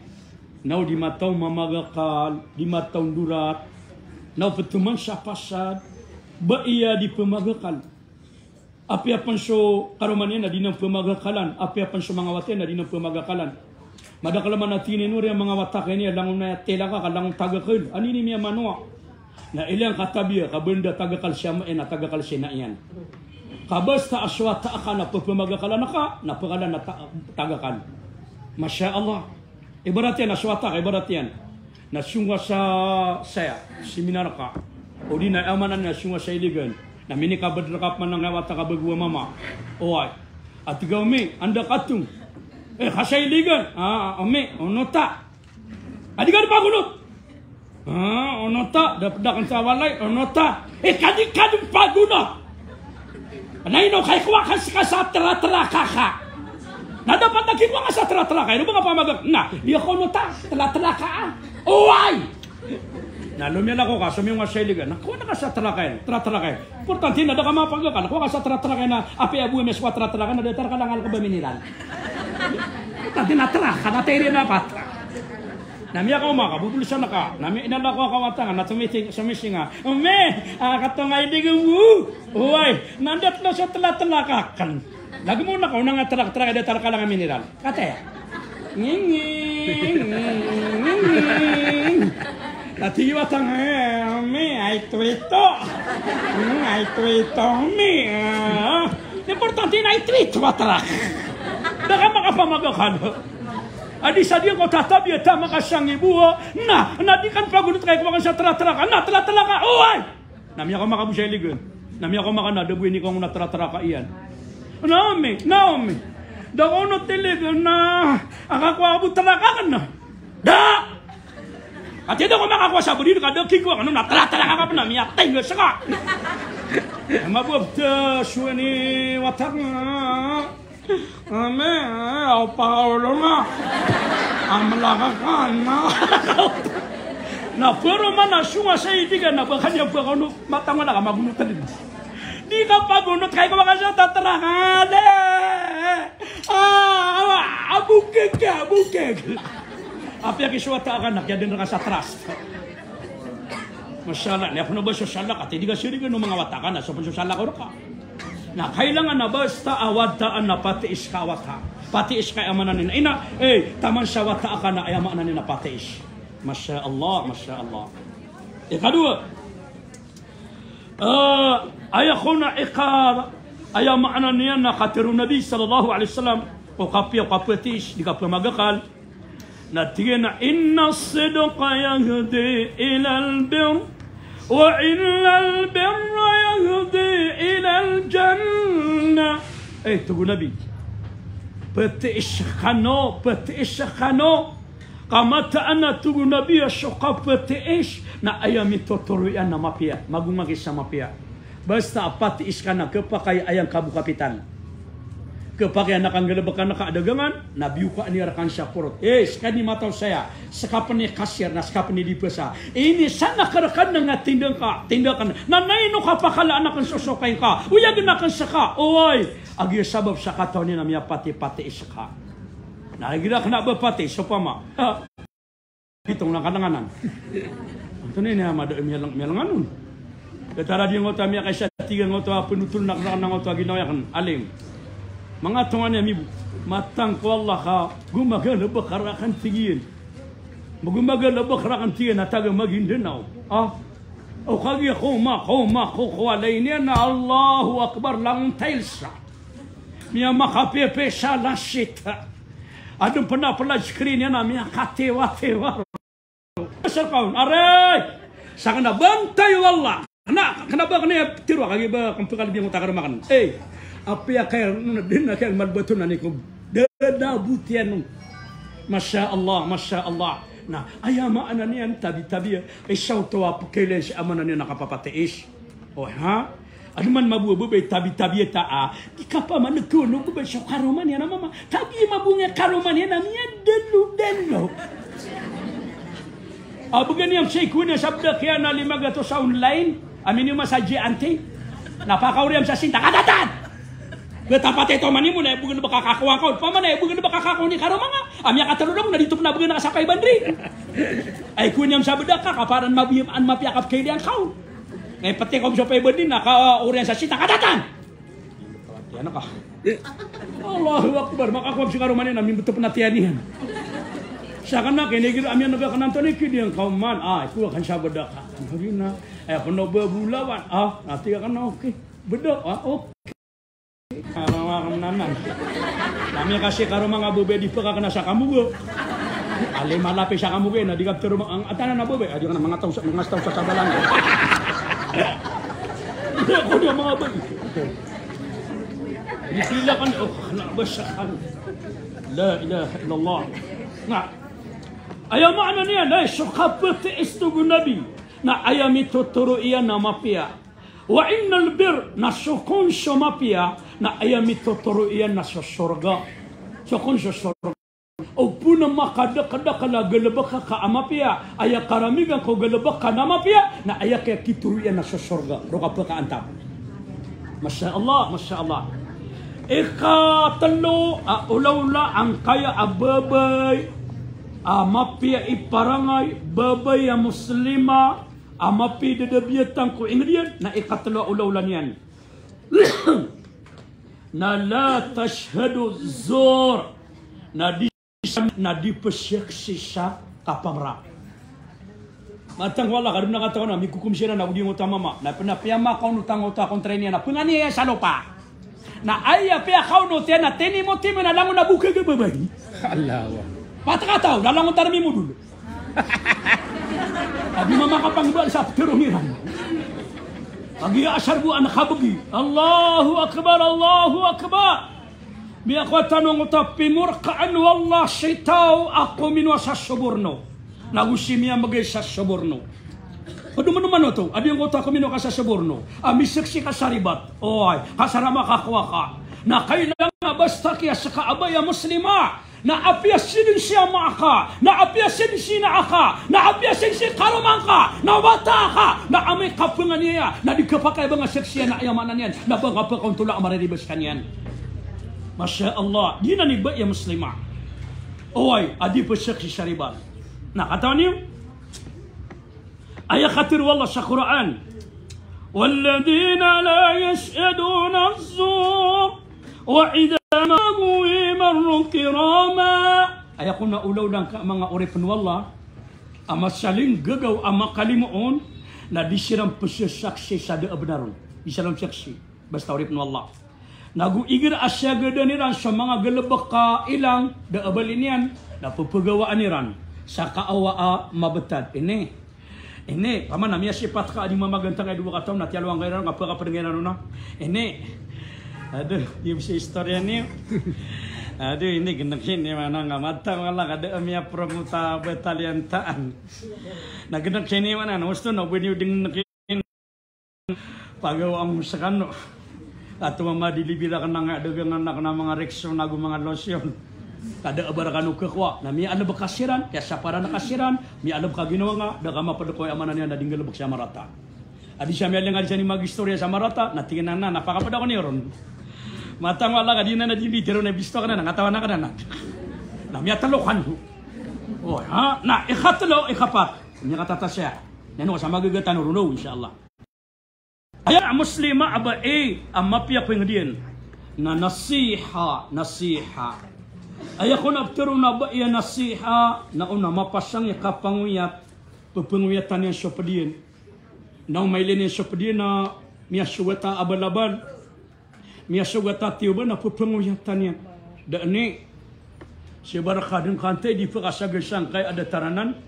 nau di mataw mamagakal di mataw durat nau petuman sa pasad ba iya di pemagakal api apan so karumannya na di nang pemagakalan api apan so mga waten na di nang pemagakalan madakalaman na tininuri ang mga watak ini langon na tela ka langon tagakal anini niya manwa na ilang katabiya kabenda tagakal siya na tagakal siya na iyan. Kabasta aswata ka na pagpamagakalan na ka, napakalan na tagakan. Masya Allah. Ibarat yan, aswata ka, ibarat yan. Nasunga sa saya, seminar ka. O di na amanan na sunga sa iligan. Na minikabadrakap man ng ngawata kabagwa mama. Oay. At ikaw mi, anda katung. Kasa iligan. Ome, onota. Adi ka na pagunot. Onota. Dapat sa walay, onota. Kadi-kadong pagunot. Naino kay kuha ka sa tera-tera ka. Na dapat nagkikuha ka sa tera-tera ka. Ano ba nga pamagag? Na, di ako nota. Tera-tera ka. Uway! Na lumiyan ako ka. Sumiyong nga siligan. Nakuha na ka sa tera-tera ka. Importante na ka mapagag ka. Nakuha ka sa tera-tera ka na api abuwi mes kwa tera-tera ka na detar ka lang ka ba miniral. Importante na tera ka. Nateri na patra. Nami ako maka, bubulusan na ka. Nami inala ko kawatangan na sumising nga. Ume, katong ay digong uway, nandat na sa tala-talakakan. Lagi mo na ka, unang talak-talak, detar ka lang ang mineral. Kate, nging. Ati watang me ay tweeto. Ay tweeto me. Importante na ay tweet watara. Baka makapamagakan. Adi sa dia ko tatabi at makasang ibuha. Na di kan pagunot kayo kumakan sa tara-tara ka. Na tala-tala ka. Uy! Nami ako makabusay ligon. Nami ako makanadobu ini kong natara-tara ka iyan. Naomi. Dako no tiligon na akakuha tara ka na. Da! At yun ako makakuha sa budin ka. Daking ko ano natala-tala ka pa na. Miyak tayo sa ka. Mabubta suwa ni watak na. Ame, au Paulo na. Amalakakan na. Na pero mana sunga sa itiga na bakanya pa kanu matama na magunutan din. Di ka pagunot kay ko makasya tatrakan. Abukeg. Apya kiswata ka na kaya din ka sa trust. Masyaallah, ni ako na ba sala ka? Hindi ka sirigan ng mga watakan na sa pansala ko ka. Na kailangan na basta awadtaan na patiis ka wata. Patiis ka amanan nina. Ina, taman sa wata ka na ay amanan nina patiis. Masya Allah. Ikadua, ayako na ayaw maanan niya na katiru Nabi sallallahu alaihi wasallam o kapya patiis, di kapya magakal. Na tingin na inna sidqa yahdi ilal bir. وإن البر يهدي إلى الجنة. تقول نبي بتئش خانو قامت أنا تقول نبي الشقا بتئش نا أيامي تطلعي أنا ما فيها ما قوم كيسا ما فيها بس تأبات إسكانا kepakai ayam kabu kapitan kepakai anak anggelebek anak dagangan nabi uka ni rekan syapurut sekali matau saya sekapan ni kasir na sekapan ni dipesa ini sana kerekan dengan tindakan na naino ka pakala anak kan sosokain ka uya genakan saka oi agi sabab saka tahun ni namanya pati saka na lagi dah kena berpati sopama hitung na kananganan itu ni amado melanganun ketara dia ngota mi kaisa tiga ngota penutul nak ngota ginaw kan alim mga tungan niya matang ko Allah ka gumagal bakarakan tingin magumagal bakarakan tingin nataga magindinaw o kagi ko alayni na Allahu akbar lang tailsa miya makapepe sa lasita adun pernah screen niya na miya katewa sarkaun aray sa kana bantay wallah kena ba kena tiru kagi ba kampukal biang utakar makan apa ya kayak din na kayak malbetul na nikum dada butian masya Allah nah ayama ananian tabi isaw to apa kailan si amananian nakapapatiis aduman mabuo be tabi ta di kapa manekuno ko ba siya karuman yan mama tabi mabunga karuman yan namanya delu abugan yang saya kuna sabda kaya na 500 sa online amin yung masaji ante napakauriam sa sinta katatan Betapat ito manimu na bugan ba kakakuha ko. Pama na bugan ba kakakuha ni karo mga. Amya katulong na dito na bugan nakasakay bandri. Ay kunyam sa bedak ka kaparan mabiyam mapiakap kay diang kaw. Ngay pati ko sa pay bandri naka-oriyan sa sita katatan. Yan ka. Allahu akbar makakuha si karo manin amin beto penatian niyan. Sa kana kinigir amya naga kananto ni kidiyang kauman. Ku akan sa bedak ka. Harina pano bulawan. Nanti kan oke. Bedak oke. Karawang nanan. Kami kasih karo mga bube di peka kena sa kamu bu. Ale malapi sa kamu bu na di kaptero ang atanan na bube. Adi kana mga taw sa sabalan. Ko dia mga bube. Dipila kan na basahan. La ilaha illallah. Nah. Ayam ano niya na sukapet istugu nabi. Na ayami tuturo iyan na mapia. Wa innal bir na sukun mapia. Na ayami totoro iyan na sa sorga. Sokon sa sorga. O puna makada-kada ka na galabak ka amapia. Aya karamigan ko galabak ka na mapia. Na aya kaya kituro iyan na sa sorga. Roka pa ka antap. Masya Allah. Ikatalo, ulaw-ula ang kaya ababay. Mapia iparangay. Babay a muslima. Mapi dadabiyatan ko. Ingriyan na ikatalo ulaw-ula niyan. Na la tashhadu zur na di pesyaksi sa kapamra. Matang wala kadum na kataon na mikukum sira na udi ngota mama. Na pena piyama kau nutang ngota kontrenia na pengani ya salopa. Na aya pia kau no tena teni mo timi na lango na buke ke babai. Allah. Patakataw na lango tarmi mo dulu. Abi mama kapang ba sa terongiran. Agi asar bu anak kabagi. Allahu akbar, Allahu akbar. Biya ko tanong utapi murkaan wallah sitaw ako minwa sa suborno. Nagusimia magay sa suborno. Paduman-duman to. Abi ang kota ko minwa ka sa suborno. Amisiksi ka sa ribat. Oy, kasarama kakwa ka. Na kailangan basta kaya sa kaabaya muslima. Na apiasin siya maaka. Na apiasin siya naaka. Na apiasin siya karuman ka. Na bata ka. Na amay kapungan niya. Na di kapakay ba nga seksiya na ayamanan yan. Na ba nga pa kung tula amaribas kanyan. Masya Allah. Di na nigba ya muslima. Oy, adi pa seksi sa ribat. Nakataon niyo? Ayat khatir wallah sa Quran. وَالَّذِينَ لَا يَشْهَدُونَ الزُّورَ وَإِذَا مَرُّوا مَرُّوا كِرَامًا. Ayat ko na ulaw lang ka mga oripin wallah. Ama saling gagaw ama kalimuon na disiram pesasaksi sa benaron. Disiram saksi. Basta oripin wallah. Naguigir asya gadaniran sa mga galabak ka ilang daabalinian na pupagawaan niran. Sa kaawaa mabetad ini paman namanya sifat ka di mamagantang ay dua kataon na tialwang kairan ngapa ka pendengaran na ini aduh yung si istorya ni aduh ini genekin ni mana ngamata malah kada amia promuta batalian taan na genekin ni mana nusto no bini ding nekin pagawang sakano atau mama dilibila kanang dagang anak na mga reksyon nagu mga losyon. Kada abarakanu kekwa na mi alab kasiran ya sapara na kasiran mi alab ka ginawa nga daga mapadukoy amanan niya na dinggal bak sama rata adi siya mi alang adi siya ni magistorya sama rata na tingnan na napakapada ko ni ron matang wala kadina na dili tero na bisto kana ngatawa na kana na mi atalokan oh ha na ikhatlo ikapat mi katata siya nano sa magagatan runo insyaallah aya muslima aba amapya pengdian na nasiha Ayah ko na aptero na ba iya nasiha na una mapasang ya kapanguyat pupenguyatan yang sopadian na umailin yang sopadian na miya suwata abal-abal miya suwata tiuban na pupenguyatan yan da ni si barakadeng kante di pakasagasang kay ada taranan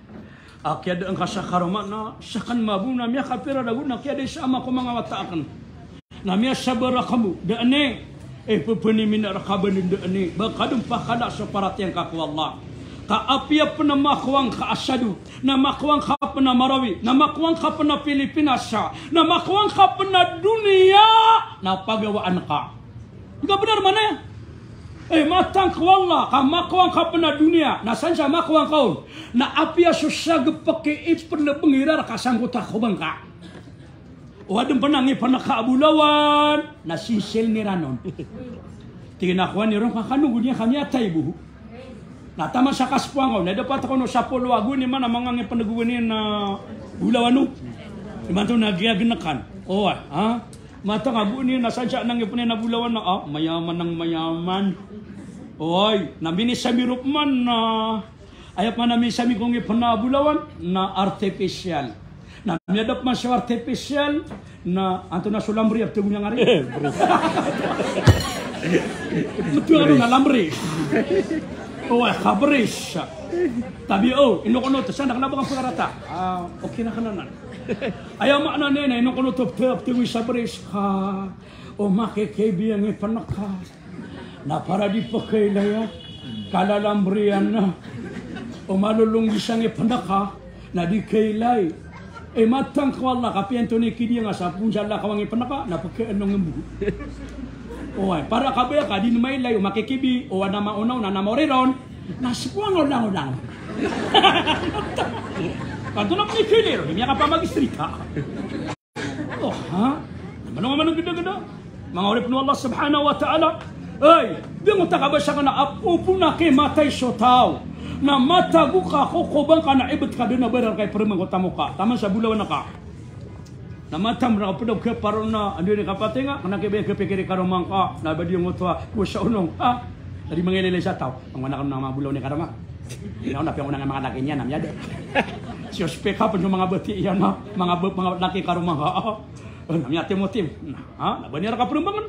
kaya ada ang kasakaromat na sakan mabu na miya kapira daguna kaya ada sama ko mga wataakan na miya sabara kamu da ni pepeni mina rakaban ini bakadum pakada separat yang kaku Allah ka apia pena makwang ka asadu na makwang ka pena marawi na makwang ka pena Pilipinas na makwang ka pena dunia na pagawaan ka enggak benar mana matang ka Allah ka makwang ka pena dunia na sansa makwang kau na apia susah gepake ipun bengirar ka sangguta kubang ka wadem penangi panaka abulawan na sisil ni ranon. Tinakuan ni ron kakanunggo niya kami atay buhu. Na tama sa kaspuang ko, na dapat ako no sa polwago ni man ang mga panaguan niya na bulawano. Iman to nagyaginakan. O ha? Matang ago niya nasansya nang ipunin na bulawan na mayaman ng mayaman. Oy, nabinis sa mirup man na ayap man namin sa mi kong ipanabulawan na artificial. Na miadap man sa artificial na anto na sulambri at tugunya ngari. Betul ano na lambri. Oh, kabris. Tabi inokono to sana kana bang pangarata. Okay na kananan. Ayaw makna nene inokono to tuwi sa bris ka. O makikebi ang ipanaka. Na para di pakailaya kalalambrian na. O malulunggi sang ipanaka na di kailay. Matang ko Allah kapian to ni kidi nga sa punja Allah kawangi panaka na pagkaanong ngembu. Oy, para kabaya ka di may layo makikibi o na maunaw na namoriron na sipuang ulang-ulang. Kanto na mikili ron, niya ka pa magistrita. Oh, ha? Naman ang ganda-ganda. Mga urip no Allah subhanahu wa ta'ala. Ay, di mo takabasya ka na apupo na kay matay sotaw. Na matago ka, kukubang ka na ibet ka doon na berar kay permang utamo ka. Taman sa bulawan na ka. Na matam na kapadaw ka paron na ando ni kapate nga. Kana kibay kapikiri karumang ka. Nabadi yung utwa ko sa unong. Tadi mangililay sa tao. Ang mana ka na mga bulaw ni karama. Ina na piang unang mga laki niya namya de. Si ospeka pun mga beti iya na mga laki karumah ha. Namya Timothy. Ha, banyak ka perumbangan.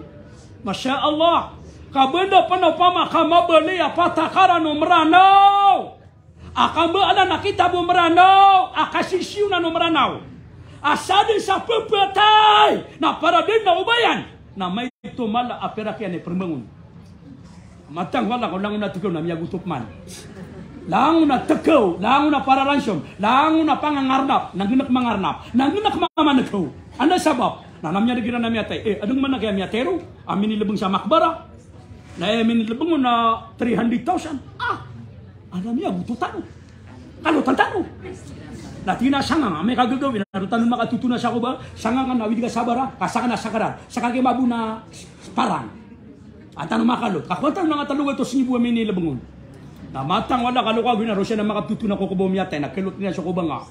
Masya Allah. Kabenda pa na pamakama beli apa takaran umranau. Akan beala nakita bumeranaw, akasisiw na numeranaw. Asadin sa pepetay, na para din na ubayan, na may tumala aperakyan ni permangun. Matang wala ko langon na tukaw na miya gutup man. Langon na tukaw, langon na para ransom, langon na pangangarnap, nangginak mangarnap, nangginak mamanakaw. Ano sabab? Na namya digira na miyatay, adung man na kaya miyatero, amin nilabang sa makbara, na amin nilabang na 300,000. Alam niya, bututan. Kalutan tano. Natina sangang, may kagagawin. Narutan mo makatutuna sa ko ba? Sangang nga, nawid ka sabara, kasaka na sakaran. Sakage mabu na parang. At ano makalot. Kakwantang nga talong ito sinibu amin nila bangun. Na matang wala kalukagin na siya na makatutuna ko kubom yatay. Nakalot niya sa kubang nga.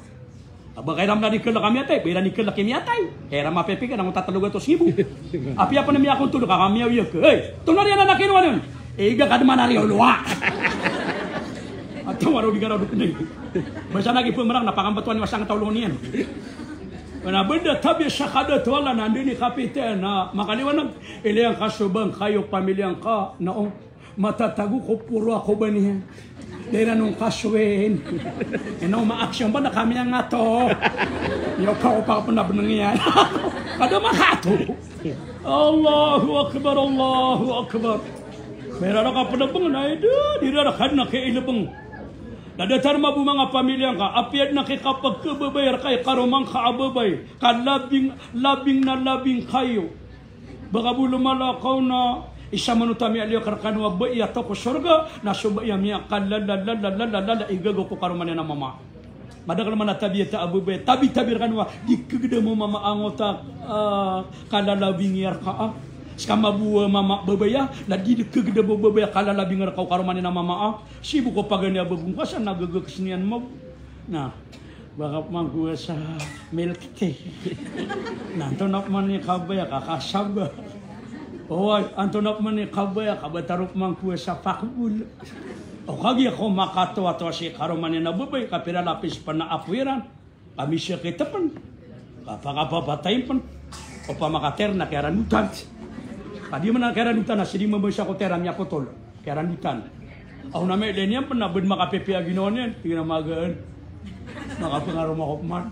Aba kaya ramla ni kala kami yatay. Pera ni kala kami yatay. Kaya rama pepikan ang tatalong ito sinibu. Api apa na miya akong tulog. Kakamiyaw yuk. Hey, tunari yan na nakinuwa nun. Iga ka naman nari uluwa. Atau walau digara dukne. Masa lagi pemerang napakambatuan masang taulong niyan. Na benda tabi syahada wala nandini kapiten na makaliwanag ili ang kasubang kayo pamilyang ka naong matatago ko puro ako ba niya. Dahil anong kaswin. Ino ma-action ba na kami ang ato. Yo ka pa na benengian. Kada makato. Allahu akbar, Allahu akbar. Merara ka penabang na itu dirarakan na kailabang. Nadatar mabu mga pamilyang ka, apiad na kay kapag kababayar kay karumang kaababay, kalabing na labing kayo. Baka bulumalakaw na isa manutami aliyo karkanwa ba iya to ko surga, nasuba iya miya kalalalalalalalala igago ko karuman na mama. Madakal man tabi ta abubay, tabi kanwa, di kagda mo mama angota kalalabing yar ka. Skama buwa mama babaya na di kegede babaya kala labing kau karumani na mama sibu ko pagani abungkasan nagagag kesenian mo nah baka mangku sa milk tea nantonap man ni kabaya kakasaba oh antonap man ni kabaya kabataruk mangku sa pakbul o kagi ako makato ato si karumani na babay kapira lapis pa na apwiran kami siya kitapan kapapapatayin pan o pamakater na kaya ranutan. Tadi mana keranutan asidi membesar ko teram nya potol keranutan. Au name deniam pernah ben maka pepe aginonian tinggal magaan. Maka pengaruh mahokman.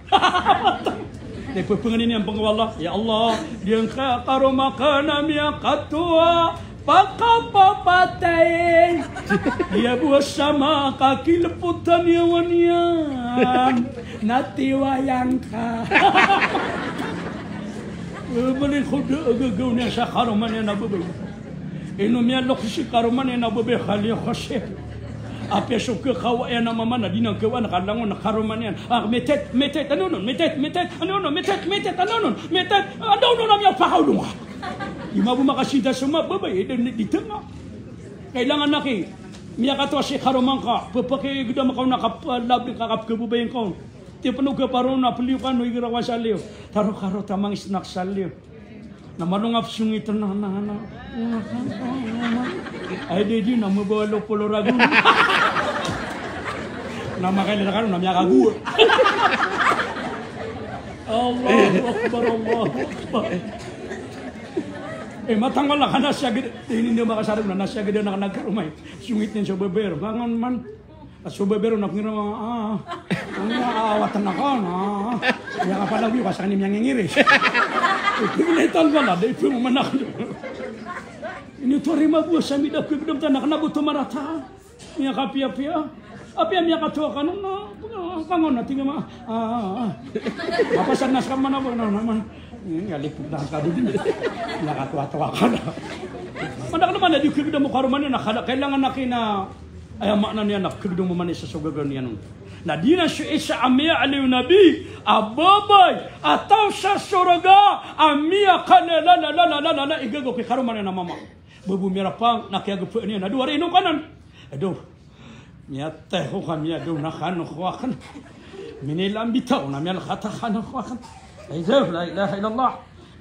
Depo pengenin yang pengawallah ya Allah dia karo makan ya katua pakapapatain. Dia buat sama kaki leputan ya wanian. Nati wayangka. Balik kuda agak ni sa karuman yang nabubay. Inomya lokasi karuman yang nabubay kali khoseh. Apa suka kawa yang nama mana di nak kawan kalangon karuman yang metet ano non metet ano non metet ano non metet ano non namanya pakau dong. Imabu makasida semua babay di tengah. Kailangan naki. Miya kato si karuman ka. Papakai gida makau nakapalab kakap kebubayin kau. Tiap penuh ke paron na peliu kan no igra wasaliu taruh karo tamang isnak saliu na manungap sungi tenang na ay dedi na mabalo polo ragu na makai karo na miya kagu Allahu akbar Allahu akbar matang wala kana siya gede ini dia makasarap na nasya gede na nagkarumay sungit niya sa beber bangon man Subebero nak ngira awatan ako na. Ya kapala wi kasan ni yang ngiri. Pinetan wala dai fu manak. Ini torima bu sami da ku bidam tanak na buto marata. Miya kapia-pia. Apia miya katuwa kanon na kangon na tinga ma. Apa sanas ka man na naman. Ngalipud na ka din. Ya katuwa-tuwa ka na. Manak naman di ku bidam mo karuman na kailangan nakina ay makna niya nak kegdong memanis sesugagan niya nung. Na di na siya isa amia aliw nabi ababay atau sa suraga amia kanala igago kay karuman na mama. Babu mirapang nakiagapo niya na dua rin kanan. Aduh. Niya teho kami aduh nakan khwakan. Minilam bitaw na miya katakan khwakan. Aidah la ilaha illallah.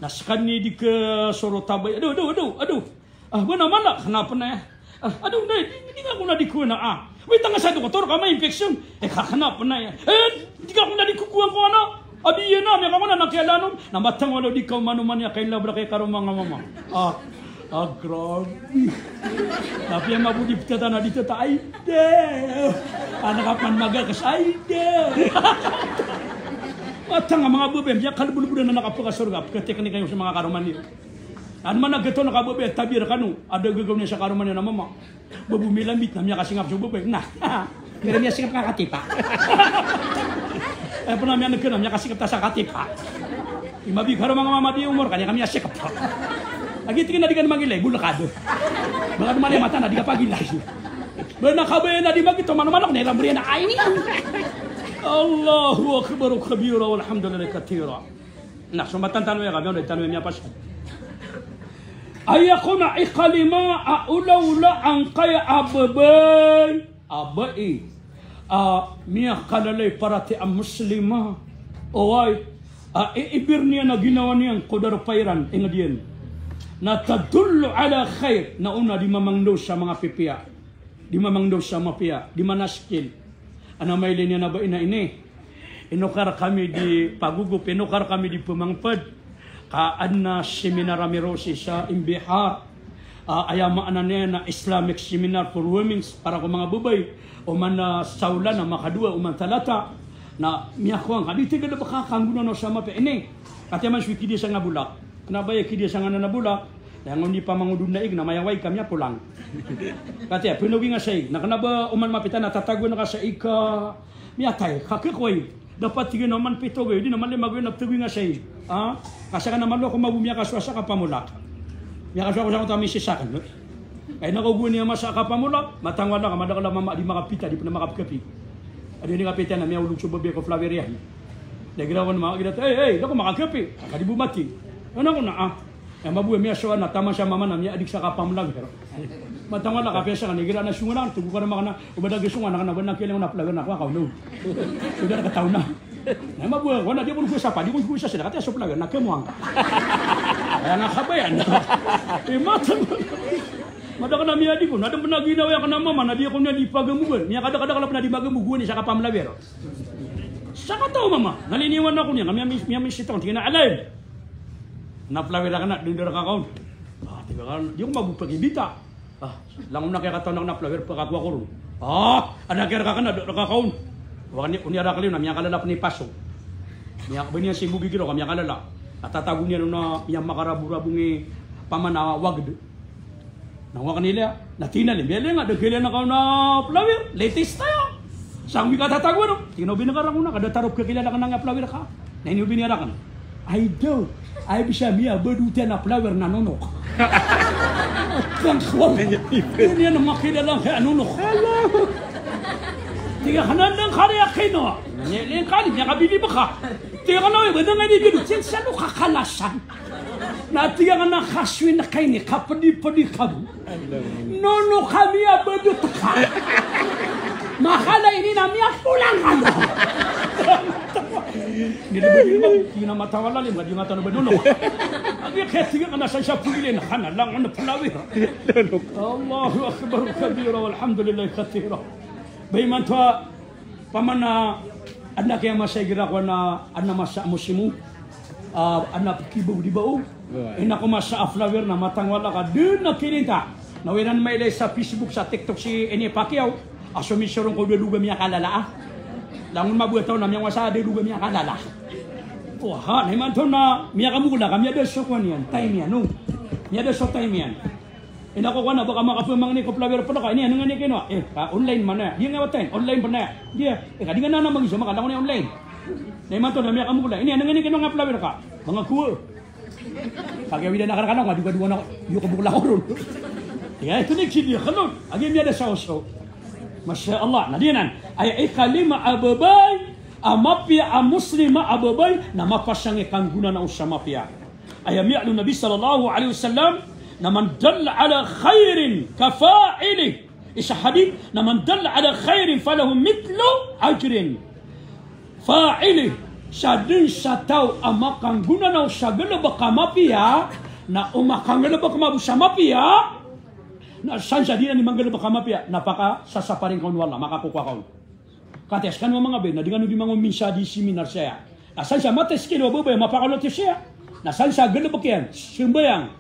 Naskan ni di ke Sorotabay. Aduh. Mana kenapa na? Aduh, hindi nga ako nadikuha na Wait, nga sa doktor ka may infection. Kakanap na yan. Hindi ka ako nadikukuha ko Abi yan may ako na nakialanom. Namatang wala di ka manuman niya kay labra kay karong mga mama. Grabe. Tapi yang mabuti kita na dito ta ay de. Anak kapan maga kas ay de. Matang mga bubem, ya kalbul-bul na nakapuka surga. Pagkatek ni kayo sa mga karuman niyo. Ano man naggato nakabube, tabir kanu. Ada gagawin niya sa karuman niyo na mama. Babumilamit na niya kasingap sa bubem. Kira niya singap nga katipa. Pernah niya nagkana niya kasingap ta sa katipa. Imabi karo mga mama di umur kanya kami sikap. Lagi tingin na di ka magilay, bulakado. Baka naman yung mata na di ka pagilay. Bana kabay na di magito, manok na ilang buriya na ay. Allahu akbar kabira walhamdulillah katira. Sumatan tanong ya kami, ulit tanong niya pasal. Ayako na ikalima, aulaula ang kaya ababay. Abai. Miya kalalay parati ang muslima. Oay. Iibir niya na ginawa niyang kudar pairan. Ingat yan. Na tadullo ala khair na una di mamangdo sa mga pipiya, di mamangdo sa mapiya, di manaskil. Ano may linya na ba ini? Inukar kami di pagugup, inukar kami di pumangpad. Kaan na seminar Amirosi sa Imbihar. Ayamaan na niya na Islamic Seminar for Women para ko mga bubay. O man na saulan na makadua, o man talata. Na miyakuang, dito ka na baka kanggunan na sa mapiya. Ini, kati man swiki di sa nga bulak. Kenapa ya kidi sangan na bulak? Yang ni pamangudun na na mayaway kami pulang. Kati pinugi nga say, na kanaba uman mapita na tatago na ka sa ika miyatay, kakikoy. Dapat tiga naman pito di naman limagoy na tuwi nga say. Kasi ka naman lo kung mabumiya ka suwasa ka pamulak. Miya ka suwasa ko tami sisakan. Kaya nakuguan niya masa ka pamulak, matangwala ka, madakala mama di makapita, di pa na makapikapi. Adi ni kapita na miya ulog subabi ko flaverian. Nagirawan mga kita, hey, dako makakapi, kadibu mati. Ano ko na yang mabuhay miya siya na tama siya mama na miya adik sa kapamlag pero matangwa na kapya siya kanigira na sungan tugu ka na mga na ubadag sungan na banang kilang na plagan na ko no sudah nakataw na na mabuhay ko na di ko sa pa di ko sa sila kaya sa plagan na kemuang kaya nakabayan matang na miya di ko na benar ginawa ka na mama na di ko na di pagamugan miya kada-kada kala na di magamugan ni sa kapamlag pero sa kataw mama naliniwan ako niya miya misita ko tingin na alay Naplawira ka na, dindara ka kaon. Tiga kan, di ko magpagibita. Langon na kaya kataon na naplawir pagkakwa ko ron. Ada kaya ka na, ka kaon. Unyara ka rin na, miya kalala ni Paso. Miya niya si Bugigiro, miya kalala. At tatago niya na miya makarabura-bungi pamanawag. Nawa kanila, natinalin. Biyali nga, dagkila na kaon na plawir. Latest tayo. Saan mi ka tatago no? Tingnan binakara ko na, kada tarop ka kilala ka na nga plawir ka. Na inyo binira ka na. I don't. Ay bisa miya bedutan na flower na nunok. Kan kwal. Ini na makilala kay nunok. Tiga kanan ng karya kino. Nanyelin ka niya kabili ba ka? Tiga na wala nga di gidutin sa no kakalasan. Na tiga ka na kaswin na kay ni kapadi-padi ka. Nunok kami bedut ka. Makala ini na miya pulang ka. Nilabay mo, hindi na matawala rin, hindi mata na ba nuno? Ang iketiga ka na sa pulilin, hana lang ang napalawir. Allahu akbar kabira, walhamdulillah katira. Bayman to, pamana, anak yang masay gira ko na, anak masa musimu, anak kibaw di bao, ina ko masa aflawir na matangwala ka, dun na kininta. Nawinan may ilay sa Facebook, sa TikTok si Eni Pacquiao, asumisurong ko duga miya kalala Langun mabuhat tahu namanya wasa ada dua miya kalala. Wah, ni man tahu na miya kamu kula kami ada sokwan yan, time yan, no. Miya ada sok time yan. Ina ko kana baka makapamang ni ko player pa ka ini ano ngani kino? Online mana? Dia ngawaten, online pa na. Dia kadi nga na magisa makalangon ni online. Ni man tahu na miya kamu kula ini ano ngani kino nga player ka? Mga kuo. Kagawin na kana nga dua-dua na yo ko bukla ko ron. Ya itu ni kidi khalon. Agi miya ada sauso. Masya Allah. Nadinan. Ay kalima ababay. Amapia amuslima ababay. Na mapasang ikangguna na usamapia. Ay mi'lu Nabi sallallahu alaihi wasallam. Na man dalla ala khairin kafa'ili. Isa hadith. Na man dalla ala khairin falahu mitlu ajrin. Fa'ili. Sa din sa tao amakangguna na usagala baka mapia. Na umakangala baka mabusamapia. Na sansa di na ni manggalo makamapya napaka sasaparing kaun wala makakukuha kaun. Kates kan mga ben na di di mga minsa di seminar saya. Na sansa mates kilo babay mapakalote siya. Na sansa gelebekyan sembayang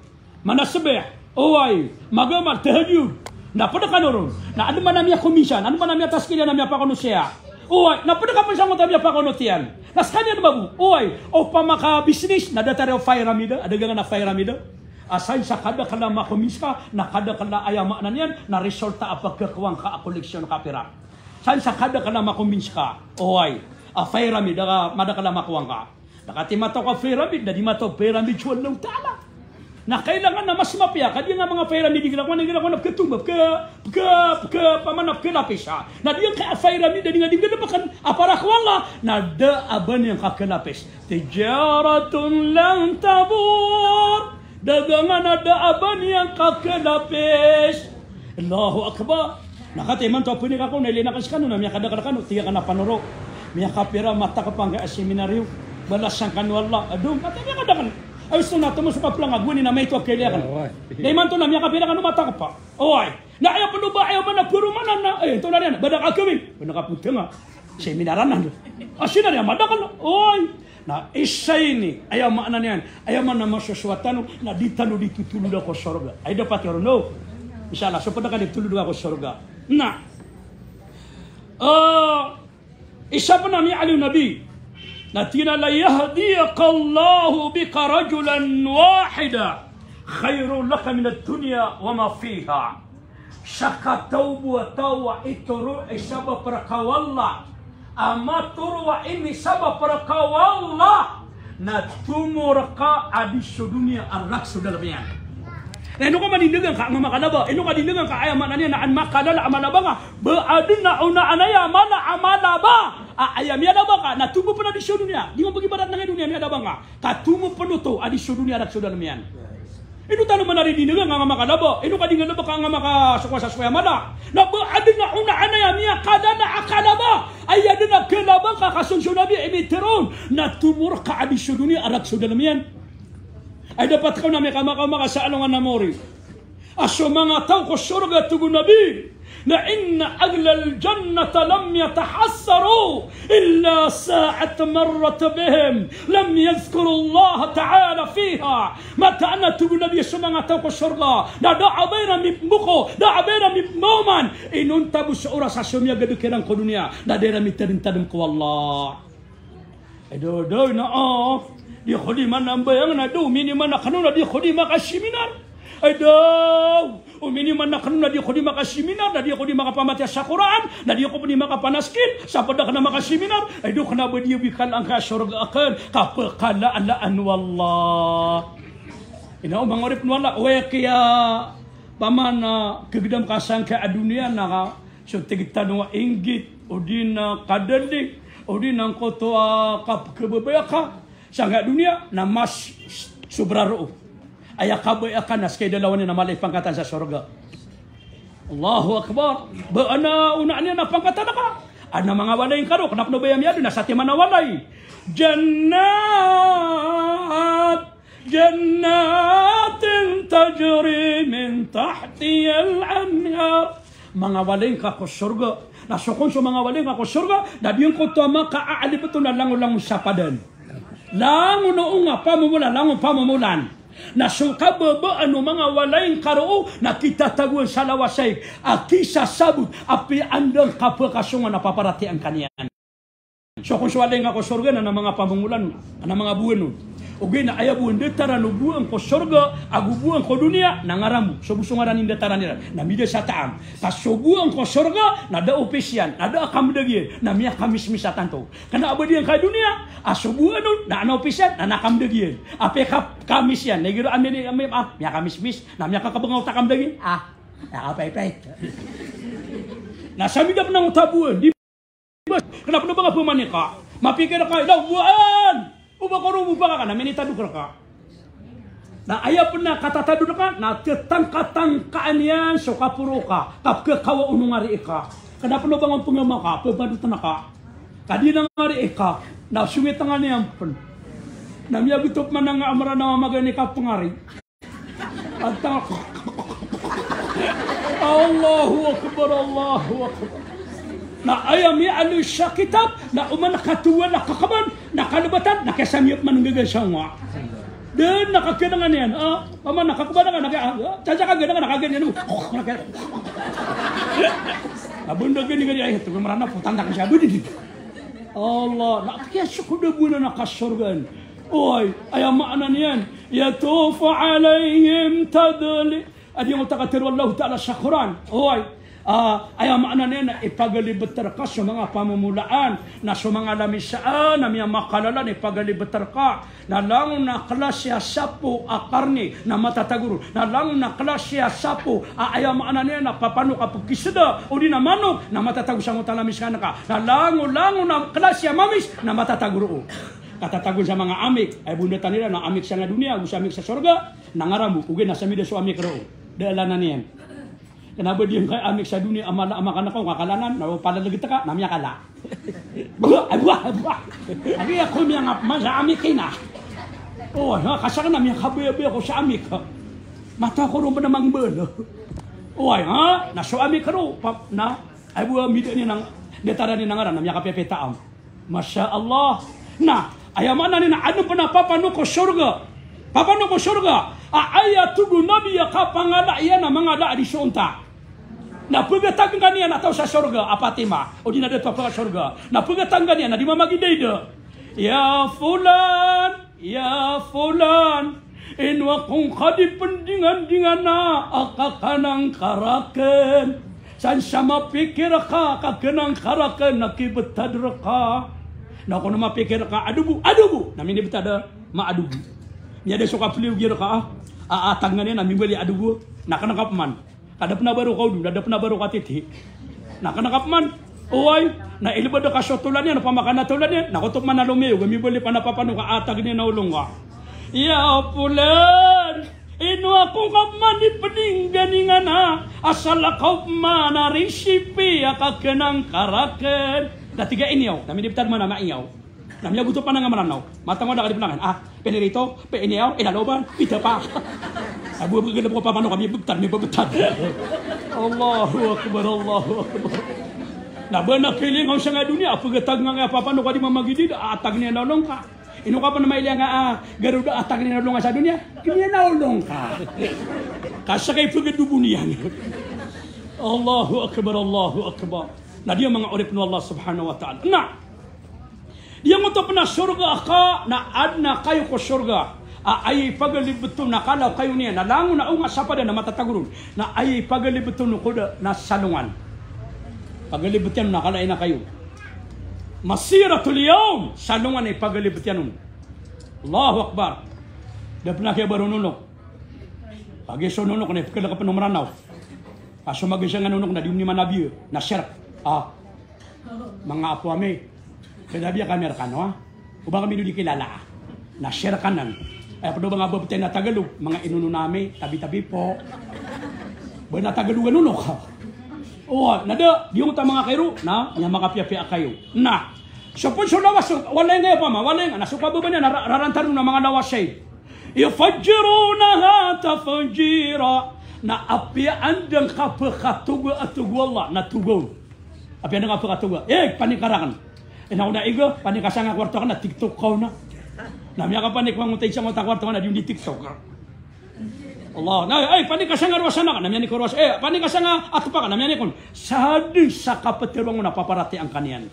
manasbeh oway magamal tahajud. Na pada kanoron na ano man namya komisyan ano man namya taskilya namya pakono siya. Oway na pada kapan sa mo tamya pakono tiyan. Nas kanya babu oway o pamaka business na datare of fire ramida ada gangan na fire ramida. Asay sa kada kala makomiska na kada kala ayama na niyan na resulta apa kekuang ka koleksyon ka pera. San sa kada kala makomiska oay a pyramid daga mada kala makuang ka. Nakati mato ka pyramid da di mato pyramid chuan ng tala. Na kailangan na mas mapya kadi nga mga pyramid ginagawa na ketumbab ke pamanap ke lapis na diyan ka pyramid da di ginabakan apara kwala na da aban yang ka kelapis. Tijaratun lan tabur. Dagangan ada aban yang kakelapis. Allahu Akbar. Nakatiman to puni kako nilina kaskano na miya kada-kada tiya kana panoro. Miya kapira mata kapangga seminaryo. Balasan kan wala. Adum kata miya kada kan. Ayos to nato mo sa kaplang agwini na may to kelya kan. Dayman to na miya kapira kan mata ka pa. Oy. Na ayo panu ba ayo man puro manan na to na rin badak akawin. Badak kapunga. Seminaran na. Asina rin madakan. Oy. Na isa ini ayaw makna niyan ayaw man na masuswatan na ditano ditutulod ako sorga ay dapat yun no inshallah so pada ka ditulod ako sorga na isa pa na ni Ali Nabi na tinala yahdiyaka Allahu bika rajulan wahida khairun laka min ad-dunya wa ma fiha sakataubu tawa ituru isaba parakawalla amatur wa ini sabab perkawallah na tumurka abis dunia arak sudalmian. Nah inu ka manindegan ka mamakadaba inu ka dindegan ka ayaman niya na an makadala amalaba ba aduna una anaya mana amalaba ayam ya daba ka na tumu pun adis dunia di mo bagi barat nang dunia ni ada banga ka tumu penuto adis dunia arak sudalmian. Inu tanu manari dindegan nga makadaba inu ka dindegan ka nga makasukwa mana na ba aduna una anaya miya kadana akadaba ayadna kelabang kakasunsun nabi emiteron na tumur ka abis dunia arak sudalmian. Ay dapat kau na may kamaka sa alungan na mori. Aso mga tao ko surga tugon nabi na inna aglal jannata lam yatahassaru illa sa'at marrat bihim lam yadhkuru Allah ta'ala fiha mata na tugon nabi sa mga tao ko surga na da'abera mipmuko da'abera mipmoman inuntabu sa oras sa sumya gadukiran ko dunia na dera mitadintadam ko Allah. Ay do na di khodiman nambayang na do miniman na kanuna di khodiman ka seminar ay daw miniman na kanuna di khodiman ka seminar na di khodiman ka pamatya sa Quran na di khodiman ka panaskin sa pada kana maka seminar ay do kana badiyo bikal ang ka surga akan kapakala alaan wallah ina mangorip wala we kaya pamana kegedam kasang ka dunia na ka so tigitano inggit odina kadali odina ko to kap kebebeka sangat dunia na mas sobraro aya kaboy akan nas kay dalawan na malay pangkatan sa surga. Allahu Akbar. Ba ana una niya na pangkatan ka ana mga walay karo kanap no bayam yado na sa ti manawalay jannatin tajri min tahtiha al-anhar mga walay ka ko surga na sukon so mga walay ka ko surga na diyon ko to makaali beto na langulang sa padan lango noong pamumulan, lango pamumulan. Na suka baba ano mga walaing karo na kita taguan sa lawasay akisa sabut api andang kapakasungan na paparati ang kanyan. So kung suwalay nga ko surga na mga pamumulan, na mga buwan Oge na ayabuan detaran ubuan ko surga, agubuan ko dunia nangaramu. So busungaran in detaran nila. Na mida sa taam. Pas subuan ko surga, nada opesian, nada akamdagi, na miya kamismis atanto. Kana abadian ka dunia, asubuan nun, na ana opesian, na nakamdagi. Ape kamis yan. Negiro amin miya kamismis, na miya kakabangaw takamdagi. Nakapay-pay. Nasa midap ng tabuan. Di ba? Kenapa na ba nga pumanika? Mapikir ka, daw buwan! Ubakarumu baka ka na, minitado ka. Na ayaw po na katatado ka, na titangkatangkaan yan, so kapuro ka, kapkakawa unungari ka. Kenapa na ba nga pungama ka, pabadutan na ka. Kadi na ngari ka, na sumitangan niyan po. Na miyagutop man nga amara na mamagani ka pungari. At Allahu Akbar, Allahu Akbar. Na ayam ya alu kitab na uman katuwa na kakaban na kalubatan na kasamiyap man gagasawa. Dan nakakidangan yan. Paman nakakabadangan cacakan nakaganyan. Abunda gani ay ito marana putanda ka siya budi. Allah, nakakaya sukuda buna nakasurgan. Oy, ayam maanan yan. Yatufu alayhim tadli. Adi yung takatiru Allah Ta'ala sa Quran. Oy. Ayaw maana na ipagalibetar ka sa mga pamumulaan na sa mga lamisaan na mga makalalan ipagalibetar ka na lang na klasya sapo akarni na matataguro na lang na klasya sapo ayaw maana na papano ka pagkisada o di na manok na matataguro sa mga lamisaan ka na lang na klasya mamis na matataguro katatagon sa mga amik ay bundatan nila na amik sa nga dunia gusto amik sa sorga nangaramu ugin na sa mida so amik ro dalanan niyan. Kenapa dia kay amik sa dunia amala amakan ako kakalanan na pala lagi taka namanya kala. Buah. Abi ako miya nga sa amik kina. Oh, kasaka namanya kabe ako sa amik. Mata ko ro namang belo. Oh, na so amik ro na ay buah mida ni nang detara ni nangaran namanya kapepetaam. Masya Allah. Nah, ayamana ni na ano pa na papano ko surga. Papano ko surga. Ayat tugu nabi ya kapangala iya na mga la di sunta. Na pagkatanggan niya na tao sa surga apatima o di na dito pa surga. Na pagkatanggan niya na di mamagidayda. Ya fulan inwa kung kadi pendingan na akakanang karaken. San sama pikir ka kakenang karaken nakibetadra ka. Na kung mapikir ka adubu namin di betada maadubu. Niya ada suka peliu gira ka tangannya nami beli adubu nakanakap man. Kada pernah baru kau dulu, ada pernah baru katiti. Nakanakap man. Oy, na ilibado ka sotulan yan, pamakan na tulan yan. Nakutup man na lumiyo, gamibali pa na papano ka atag niya na ulong ka. Ya pulan, ino ako kaman di peningganingan ha. Asal ako man na resipi akakenang karaken. Datiga inyaw, namin diptad man na maiyaw. Namanya butuh panang maranaw. Mata mo na kadipanangan. Penirito, peiniyaw, inaloban, pita pa. Abu begitu apa mano kami betar. Allahu Akbar, Allahu Akbar. Nah benar feeling kau sangat dunia. Apa getag nga apa no kadi mamagidi atag ni nolong ka. Ino ka pa na mailia nga garuda atag ni nolong sa dunia. Kini nolong ka. Kasakay pagid dubunia. Allahu Akbar, Allahu Akbar. Nah dia mga urip no Allah Subhanahu wa taala. Nah dia nguto na surga ka na adna kayo ko surga. Ay pagali betul na kalau kayo niya na lango na unga sapada na matatagurun na ay pagali betul no kuda na salungan. Pagali betul na kala ina kayo. Masiratul yawm salungan ay pagali betul. Allahu Akbar. Da pernah kaya baru nunok. Pagi so nunok na kada ka panomranaw. Aso magisya nga nunok na diumni manabi na syark. Mga apo ame. Kada biya kami rakano ubang kami di kilala. Na share kanan. Ay pado mga babutay na Tagalog, mga inuno nami, tabi-tabi po. Ba na Tagalog ano ka? Oh, nada, di yung mga kairo na nya makapya-pya kayo. Na. So pun so lawas wala nga pa wala nga nasuka ba niya rarantar ng mga lawasay. Yufajjirunaha tafjira. Na apyaan dang kapakatugo atugo Allah na tugo. Apyaan dang kapakatugo. Panikarakan. Inauna igo panikasanga kwarto ka na TikTok ka na. Namanya ka panik mangutay sa mga kwarto ka na di TikTok. Allah, na panik kasanga ruasana ka namanya ni ruas. Panik kasanga atupa ka namanya ni kon. Sadi sa kapatirong na paparati ang kanian.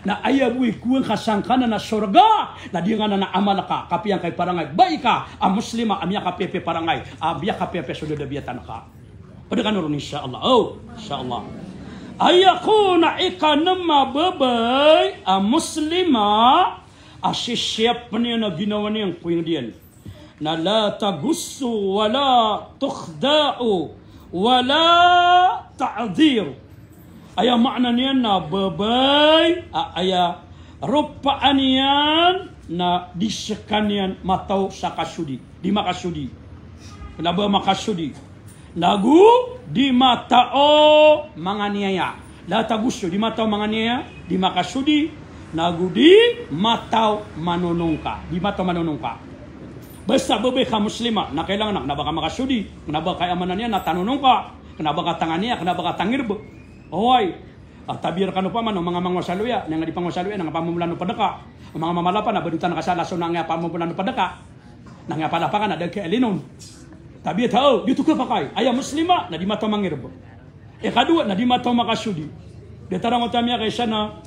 Na ayabuy kuwang kasangkana na surga na di nga na amal ka kapiyang kay parangay baik ka ang muslima amya kapepe parangay abya kapepe sudah dabiatan ka pada kan urun insyaallah insyaallah ayakuna ikanama babay ang muslima asisiap niya na ginawa niyang kuwing na la tagussu wala tukhda'u wala ta'dhir. Aya makna niyan na babay, aya rupaan niyan na disekan niyan mataw sa kasudi, di makasudi. Kenapa makasudi? Lagu di matao mga niyaya. Lata gusto di matao mga niyaya, di makasudi. Nagu di matao manunong ka, di matao manunong ka. Basta babay ka muslima, na kailangan na baka makasudi, na baka amanan niya na tanunong ka. Kenapa katangania, kenapa katangir be? Oi. Tabir kanu paman mga mangosaluya, nang di pangosaluya nang pamumulan padaka. Mga mamalapa na badutan kasala so nang pamumulan padaka. Nang palapakan ada keelinon. Tabi tahu dito ka pakai. Aya muslima na di mata mangir be. Kadua na di mata makasudi. Dia tarang otamia kay sana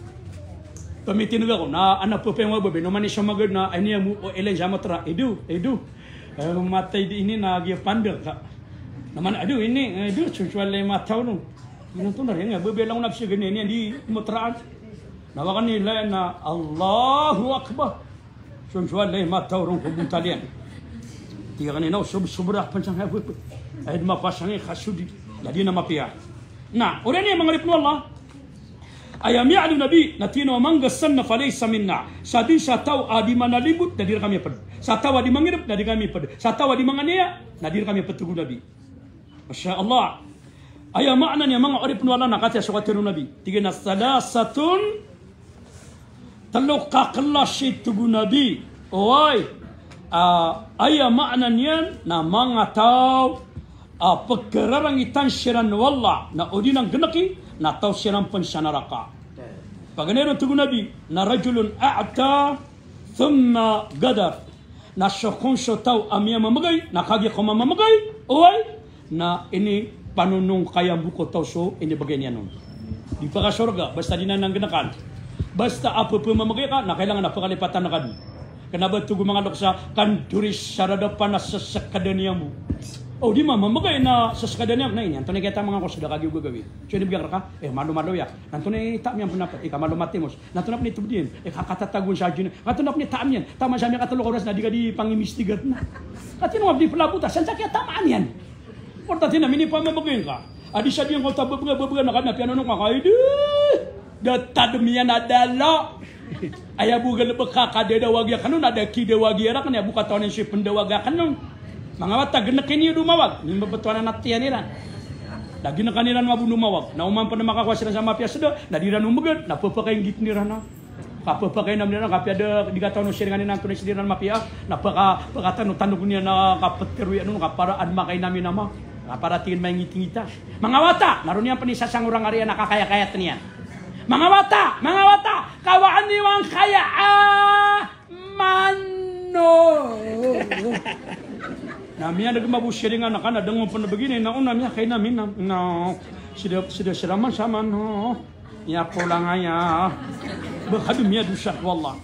pamitin ko na anak po peng wabe no manisya magod na ini mo ele jamatra edu matay di ini na gi pandel ka naman aduh ini edu cucual le matau no ini tu na nga bebelang na siya gani di mutraan nawakan nila na Allahu akbar cucual le matau rong kubuntalian tiga kanina subrak pancang ha ay mapasang khasudi jadi nama pia nah orang ni mengarip Allah ayam ya'lu nabi natino mangga sanna falaysa minna sabi satau adi manalibut nadir kami ped satau adi mangirip nadir kami ped satau adi mangania nadir kami petugu nabi masyaallah ayam maknanya mga orip wala nakatya suwatiru nabi tigana salasatun taluk kaqlashi tugu nabi oi ayam maknanya na mga tao pagkararang itan siran wala na odinang genaki na tau siram pun sanaraka. Paganero tugu nabi na rajulun a'ta thumma gadar. Na syokon tau amia mamagay na kagi ko mamagay. Oy na ini panunong kaya buko tau so ini bagian nun. Di pagkasorga basta dinan nang genakan. Basta apa pun mamagay ka na kailangan na pakalipatan na kadi. Kenapa tugu mga loksa kan turis sarada panas sa sakadaniamu. Oh di mama magay na sa skadanya na ini antone kita mga ko sudah kagi gagawi. Cuma biar ka malu-malu ya. Antone tak yang pendapat malu matimos. Antone ni tubdin kata tagun sajin. Antone ni tamyan. Tama sami kata lokoras na diga di pangimistigat na. Katino abdi pelabuta sanca kaya tamaan yan. Porta tina mini pa mamagay ka. Adi sa diyan ko tabaga na kana piano no kakaide. Da tadmian adala. Aya bugal bekaka deda wagi kanun ada ki de wagi ra kan ya buka tahun si pendawaga kanun. Mga wata genekin niyo dumawag, ni mabatuan na tiyan nila. Lagi na kanilan mabuno mawag. Na umam pa na makakwasira sa mapya sada, nadiran umugad, napapakain git nira na. Kapapakain namin na kapya da digataw no siringan ni nanto ni sidiran mapya, napakatan no tanong niya na kapatkeruya no kaparaan makay namin nama. Para tingin may ngitingita. Mga wata, naroon niya pa ni sasang urang ariya nakakaya-kayat niya. Mga wata, kawaan niwang kaya mano. Namanya ada gemba busiringan akan ada ngomong begini, nah namanya kayak namin no sudah seraman sama no ya pulang aja berkhadumnya dusak wallah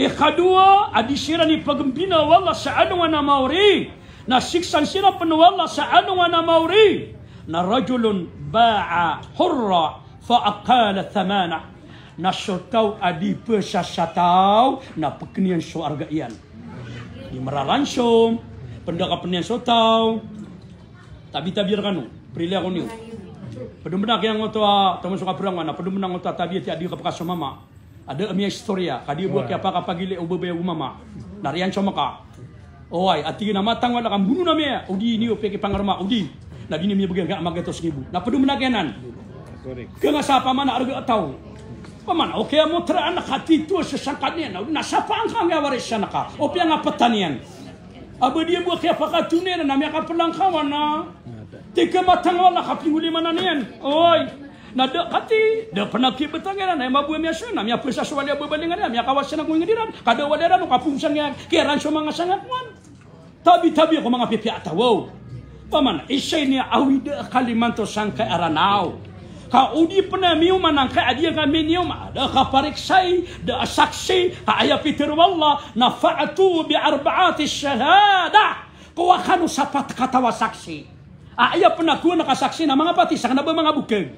kedua adisiran ni pagembina wallah sa'adu wa namauri na siksan sira penuh wallah sa'adu wa namauri na rajulun ba'a hurra fa'aqala thamana na syotau adi pesasatau na pekenian syurga ian di meralansum pendaka penian sotau tabi-tabir kanu prilih aku niu pedumenak yang ngotoa teman suka perang mana pedumenak ngotoa tabi ti adi kapaka mama ada amia historia kadi buat apa kapagile ubebe umama narian somaka oi ati na matang wala kan bunuh namanya udi ni opeke pangarma udi na dini mi begen gak magatos ngibu na pedumenak yanan kenga sapa mana arga tahu paman oke mo tra anak hati tu sesangkatnya na sapa angkang ya warisan ka opi nga petanian aba dia buat kaya pakai tunai na namanya kapelang kawan na tiga matang wala kapinguli mana nian oi na de kati de penaki betangan na mabu miasu namanya pesa swali bebalingan namanya kawasan aku ngediran kada wadara no kapungsang ya keran so mga sangat wan tabi ko mga pipi ataw paman isay ni awida kalimanto sangka aranau ka udi pena miu manang ka adia ka menium ada ka pariksai da saksi ka aya peter wallah nafa'atu bi arba'ati syahada ko kanu sapat kata saksi aya pena ku na saksi na mga pati sa na ba mga bukeg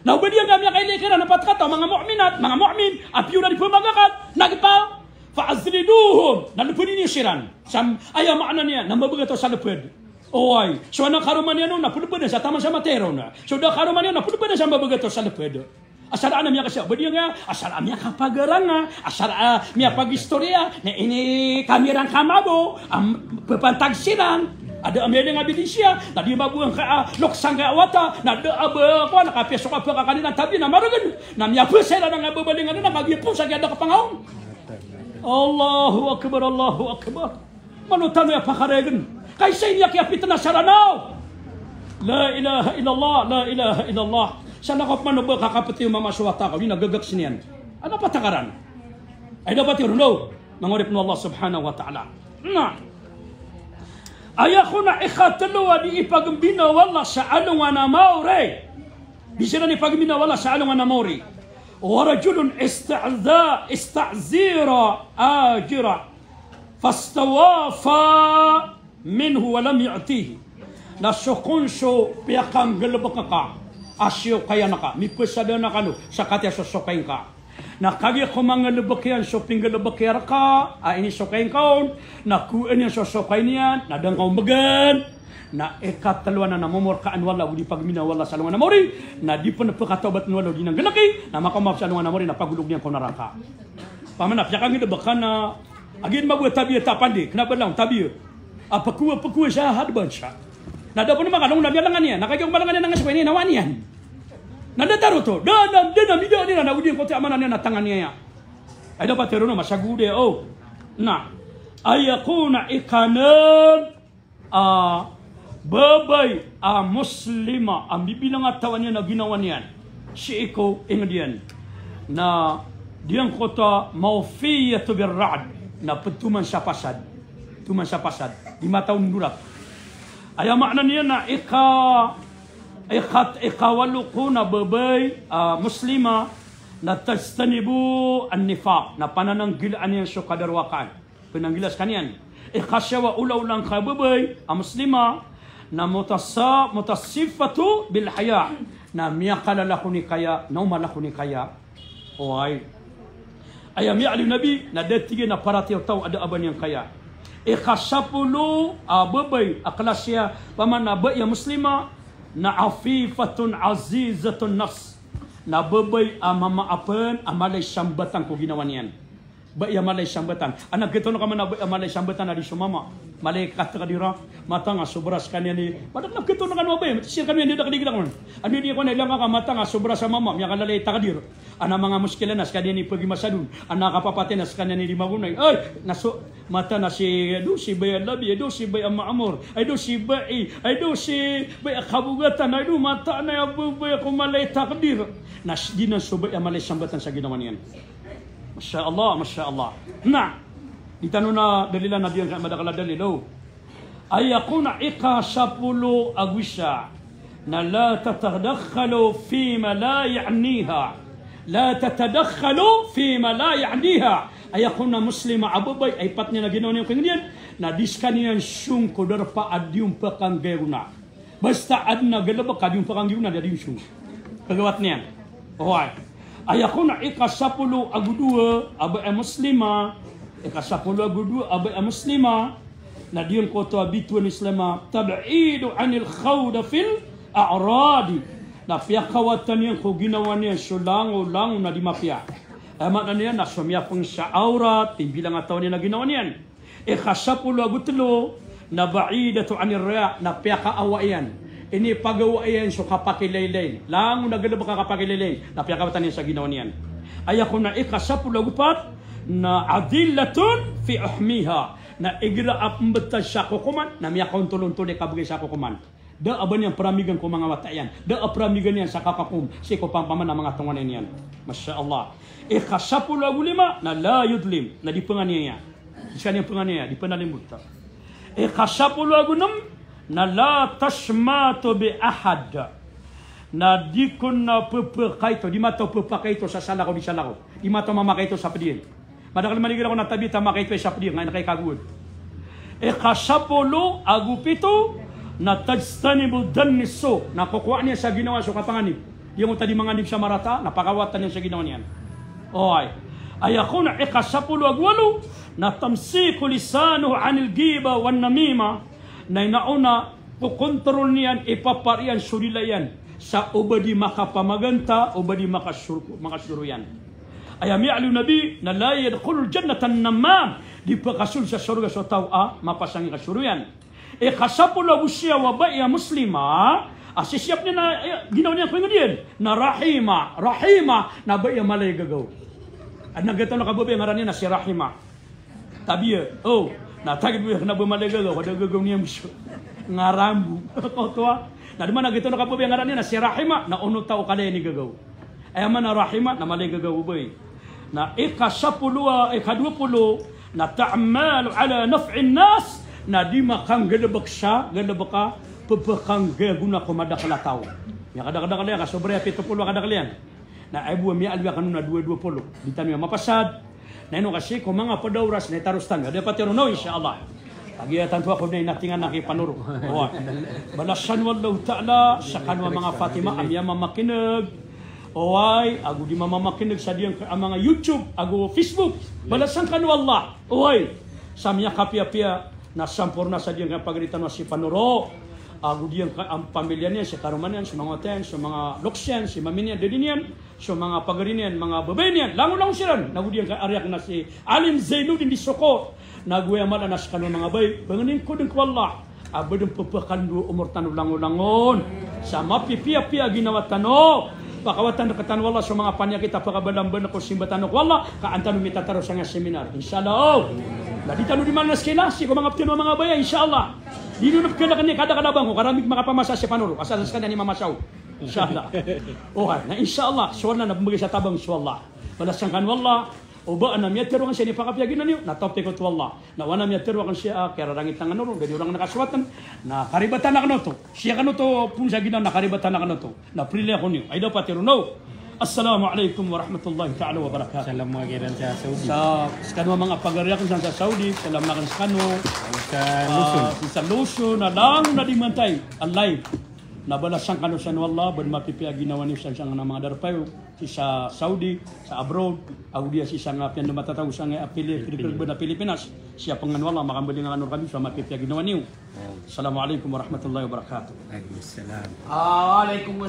na ubadia gamya kay lekera na pat kata mga mu'minat mga mu'min apiu na di pamagakat nagpa fa'azliduhum na lupuni ni siran sam aya makna niya na mabugato sa luped oi, so anak karumannya no na puno pada sa taman sama tero na. So da karumannya na puno pada sa mabegato sa lepeda. Asal ana miya kasi bedia nga, asal amya kapagaranga, asal miya pagistoria na ini kamerang kamabo, pepantag sirang. Ada amya nga bidisya, tadi babuang ka loksang ka awata, na da aba ko na kapeso ka pa kanina tabi na maragan. Na miya pesera na babalingan na kagipo sa kada kapangawon. Allahu akbar. Manutano ya pakaregan. Kaisa ini kaya pitna saranaw. La ilaha illallah, la ilaha illallah. Sana kau mana berkakapeti mama suwata kau, ini nagagak sinian. Ada patakaran. Ay dapat yun, no? Mangurip no Allah subhanahu wa ta'ala. Nah. Ayakuna ikhatalawa di ipagambina wala sa anong anamauri. Bisa na ipagambina wala sa anong anamauri. Warajulun ista'zira ajira. Fastawafa minhu walam yu'tihi. Nasukunsyo piyakang galabaka ka. Asyo kaya naka. Mipusada na ka no. Sakatya susukain ka. Nakagi ko mga lubakyan, shopping lubakyan ka, ini sokain kaon, nakuan yung sosokain niyan, nadang kaon bagan, na ikatalawa na namumurkaan wala, udi pagmina wala sa lungan na mori, na di pa napakatabat na wala, di nang galaki, na makamap sa lungan na mori, na pagulog niyan ko naraka. Pamanap, siya kang lubakan na, agin mabuhat tabi at tapandi, kenapa lang, tabi, pakuwa siya, hadban siya. Nada po naman kanong nabiyalangan niya, nakagayong malangan niya ng asway niya, nawan niyan. Nadataro to, dan mida nila na udin kote amanan niya na tangan niya. Ay dapat pero no masagude oh. Na ayakuna ikanan babay muslima ang bibilang atawan niya na ginawa niyan. Si iko ingdian na diyan kota mawfiyatu birra'd na petuman sa pasad. Tuman sa pasad. 5 tahun durak. Ay makna niya na ikawalu ko na babay muslima na tajtanibu an-nifaq na panananggilaan niyan sa kadarwakan. Pinanggilas kaniyan. Ikasyawa ulaw-ulang ka babay muslima na mutasifatu bil haya na miyakalala ko ni kaya na umala ko ni kaya. Oay. Ayam ya nabi na detige na paratiyo tao ada aban yang kaya. Ikasapulu babay aklasya paman na ya muslima na afifatun azizatun nafs na babay mamaapan amalay sambatan ko ginawa niyan. Baya malay sambatan. Anak kita no kaman na amalay sambatan na di sumama. Malay katradira mata nga sobras kanya ni. Padak na kita no kanwa bay. Sir kanya ni dakdigla kon. Ano di ko na ilang ka mata nga sobras sa mama. Miya kalalay takadir. Ana mga muskilanas kanya ni pagi masadun. Ana kapapatinas kanya ni di magunay. Ay naso mata na si bay labi, si bay amamor. Si bay kabugatan. Mata na bay ko malay takadir. Nas di na subay amalay sambatan sa ginawa niyan. Masya Allah. Nah, ditano na dalilan na diyan sa madakala dalilo. Ayakuna ika sapulu agwisya na la tatadakhalu fima la ya'niha. La tatadakhalu fima la ya'niha. Ayakuna muslima abubay ay pat niya na ginawa niya kanyang na diskaniyan siyong kudarpa adyong pakanggayuna. Basta adna galabak adyong pakanggayuna adyong siyong. Pagawat niyan. Alright. Ayakuna ikasapulu agudua abay muslima ikasapulu agudua abay muslima na diyon ko to abituan islama tab'idu anil khawda fil a'radi na piyakawatan niyan ko ginawa niya sulango na di mapya ama na niya na sumya pang sa aurat timbilang ataw niya na ginawa niyan ikasapulu agutlo na ba'idatu anir riya na piyakaawayan. Ini pagawayan so kapakilaylay. Lang nagalaba ka kapakilaylay. Napiyakawatan niya sa ginawa niyan. Ayako na ikasapulagupat na adillatun fi uhmiha. Na igira apmbata sa kukuman. Na miyakon tulong-tulong kabagay sa kukuman. Da aban yang peramigan ko mga watayan. Da peramigan yan sa kakakum. Si ko pampaman na mga tunganan yan. Masya Allah. Ikasapulagulima na la yudlim. Na di penganiya niya. Di kanyang penganiya. Di penalimuta. Ikasapulagunam na la tashmatu bi ahad na di ko na pupakaito di mata pupakaito sa sala ko di sala ko di mata mamakaito sa pediin madakal manigira ko na tabi tamakaito sa pediin ngayon kay kagud ikasapolo agupito na tajtanibu danniso na kukuha niya sa ginawa so kapanganib yung tadi manganib sa marata napakawatan niya sa ginawa niyan oy ayakuna ikasapolo agwalo na tamsiku lisanu anil giba wan namima na inauna kukontrol niyan ipaparian surilayan sa ubadi makapamaganta ubadi makasuruyan ayam ya'lu nabi na la yadkhulul jannatan namam di pakasul sa surga so tawa mapasangi kasuruyan kasapula busya wa ba'ya muslima asisiap niya na ginawa niya pangadian na rahima na ba'ya malay gagaw at nagataw na kababay ngaran niya na si rahima tabiya na tagid mo na bumalaga kada gagawin niya muso ngarambu ko to Na di mana gitu nakapabi ang ngaran niya na si Rahima na uno tao kalay ni gagaw. Ay man na Rahima na malay gagaw boy. Na ika-20 na ta'mal ala naf'in nas na di makang galabak siya, galabak ka, pagpakang gaguna kumada kalataw. Ya kada-kada kalian, kasobre 70 kada kalian. Na ay buwa miya alwa kanuna 220. Di tanong mapasad. Na ino kasi kung mga padawras na itarustan. Ada pati no insyaAllah. Pagi tanto ako na inatingan na kipanuro. Balasan wallahu ta'ala sa kanwa mga Fatima amya mamakinag. Oy, agu di mamakinig sa diyang mga YouTube, agu Facebook. Balasan kanwa Allah. Oy, samya kapia-pia na sampurna sa diyang pagalitan na si Panuro. Agu diyang ang pamilya niya, si Karumanan, si mga Ten, si mga Luxian, si Maminian, Dedinian, si mga Pagarinian, mga Babenian, lango-lango silan. Agu diyang kaaryak na si Alim Zainuddin di Soko. Naguya mala na sa kanwa mga bay. Banganin ko din ko Allah. Abadong papakandu umur tanu lango-langon. Sa mapipia-pia ginawa tano. Pakawatan nakatan wala sa mga panya kita pakabalamban ako simbatan ko wala kaantan mi tataro sa nga seminar insyaallah. Ladi tanu di mana skelasi ko mga ptino mga baya insyaallah. Dino na kada kani kada bang ko karamig makapamasa si Panuro asal sa kanya ni mamasaw. Insyaallah. Na insyaallah suwana na bumagi sa tabang insyaallah. Balasan kan wala Oba anam ya teruang siya ni pakapyagin na niyo na top tekot wala na wanam ya teruang siya kaya rangit tangan nuro gadi orang nakaswatan na karibatan na kanoto siya kanoto pun sa gina na karibatan na kanoto na prile ako niyo ay dapat teru no. Assalamualaikum warahmatullahi ta'ala wabarakatuh. Salam mga giran sa Saudi. Sa kanwa mga pagariyak sa Saudi, salam na kan sa kano sa Luson na lang na dimantay alive. Nabalasan kanu sa Allah ben mapipia ginawa ni sa mga darpayo sa Saudi sa abroad au dia si sanga pian matataw sa nga apili na Pilipinas siya pangan wala makambali nga kanur kami sa mapipia ginawa niyo. Assalamualaikum warahmatullahi wabarakatuh. Waalaikumsalam. Waalaikumsalam.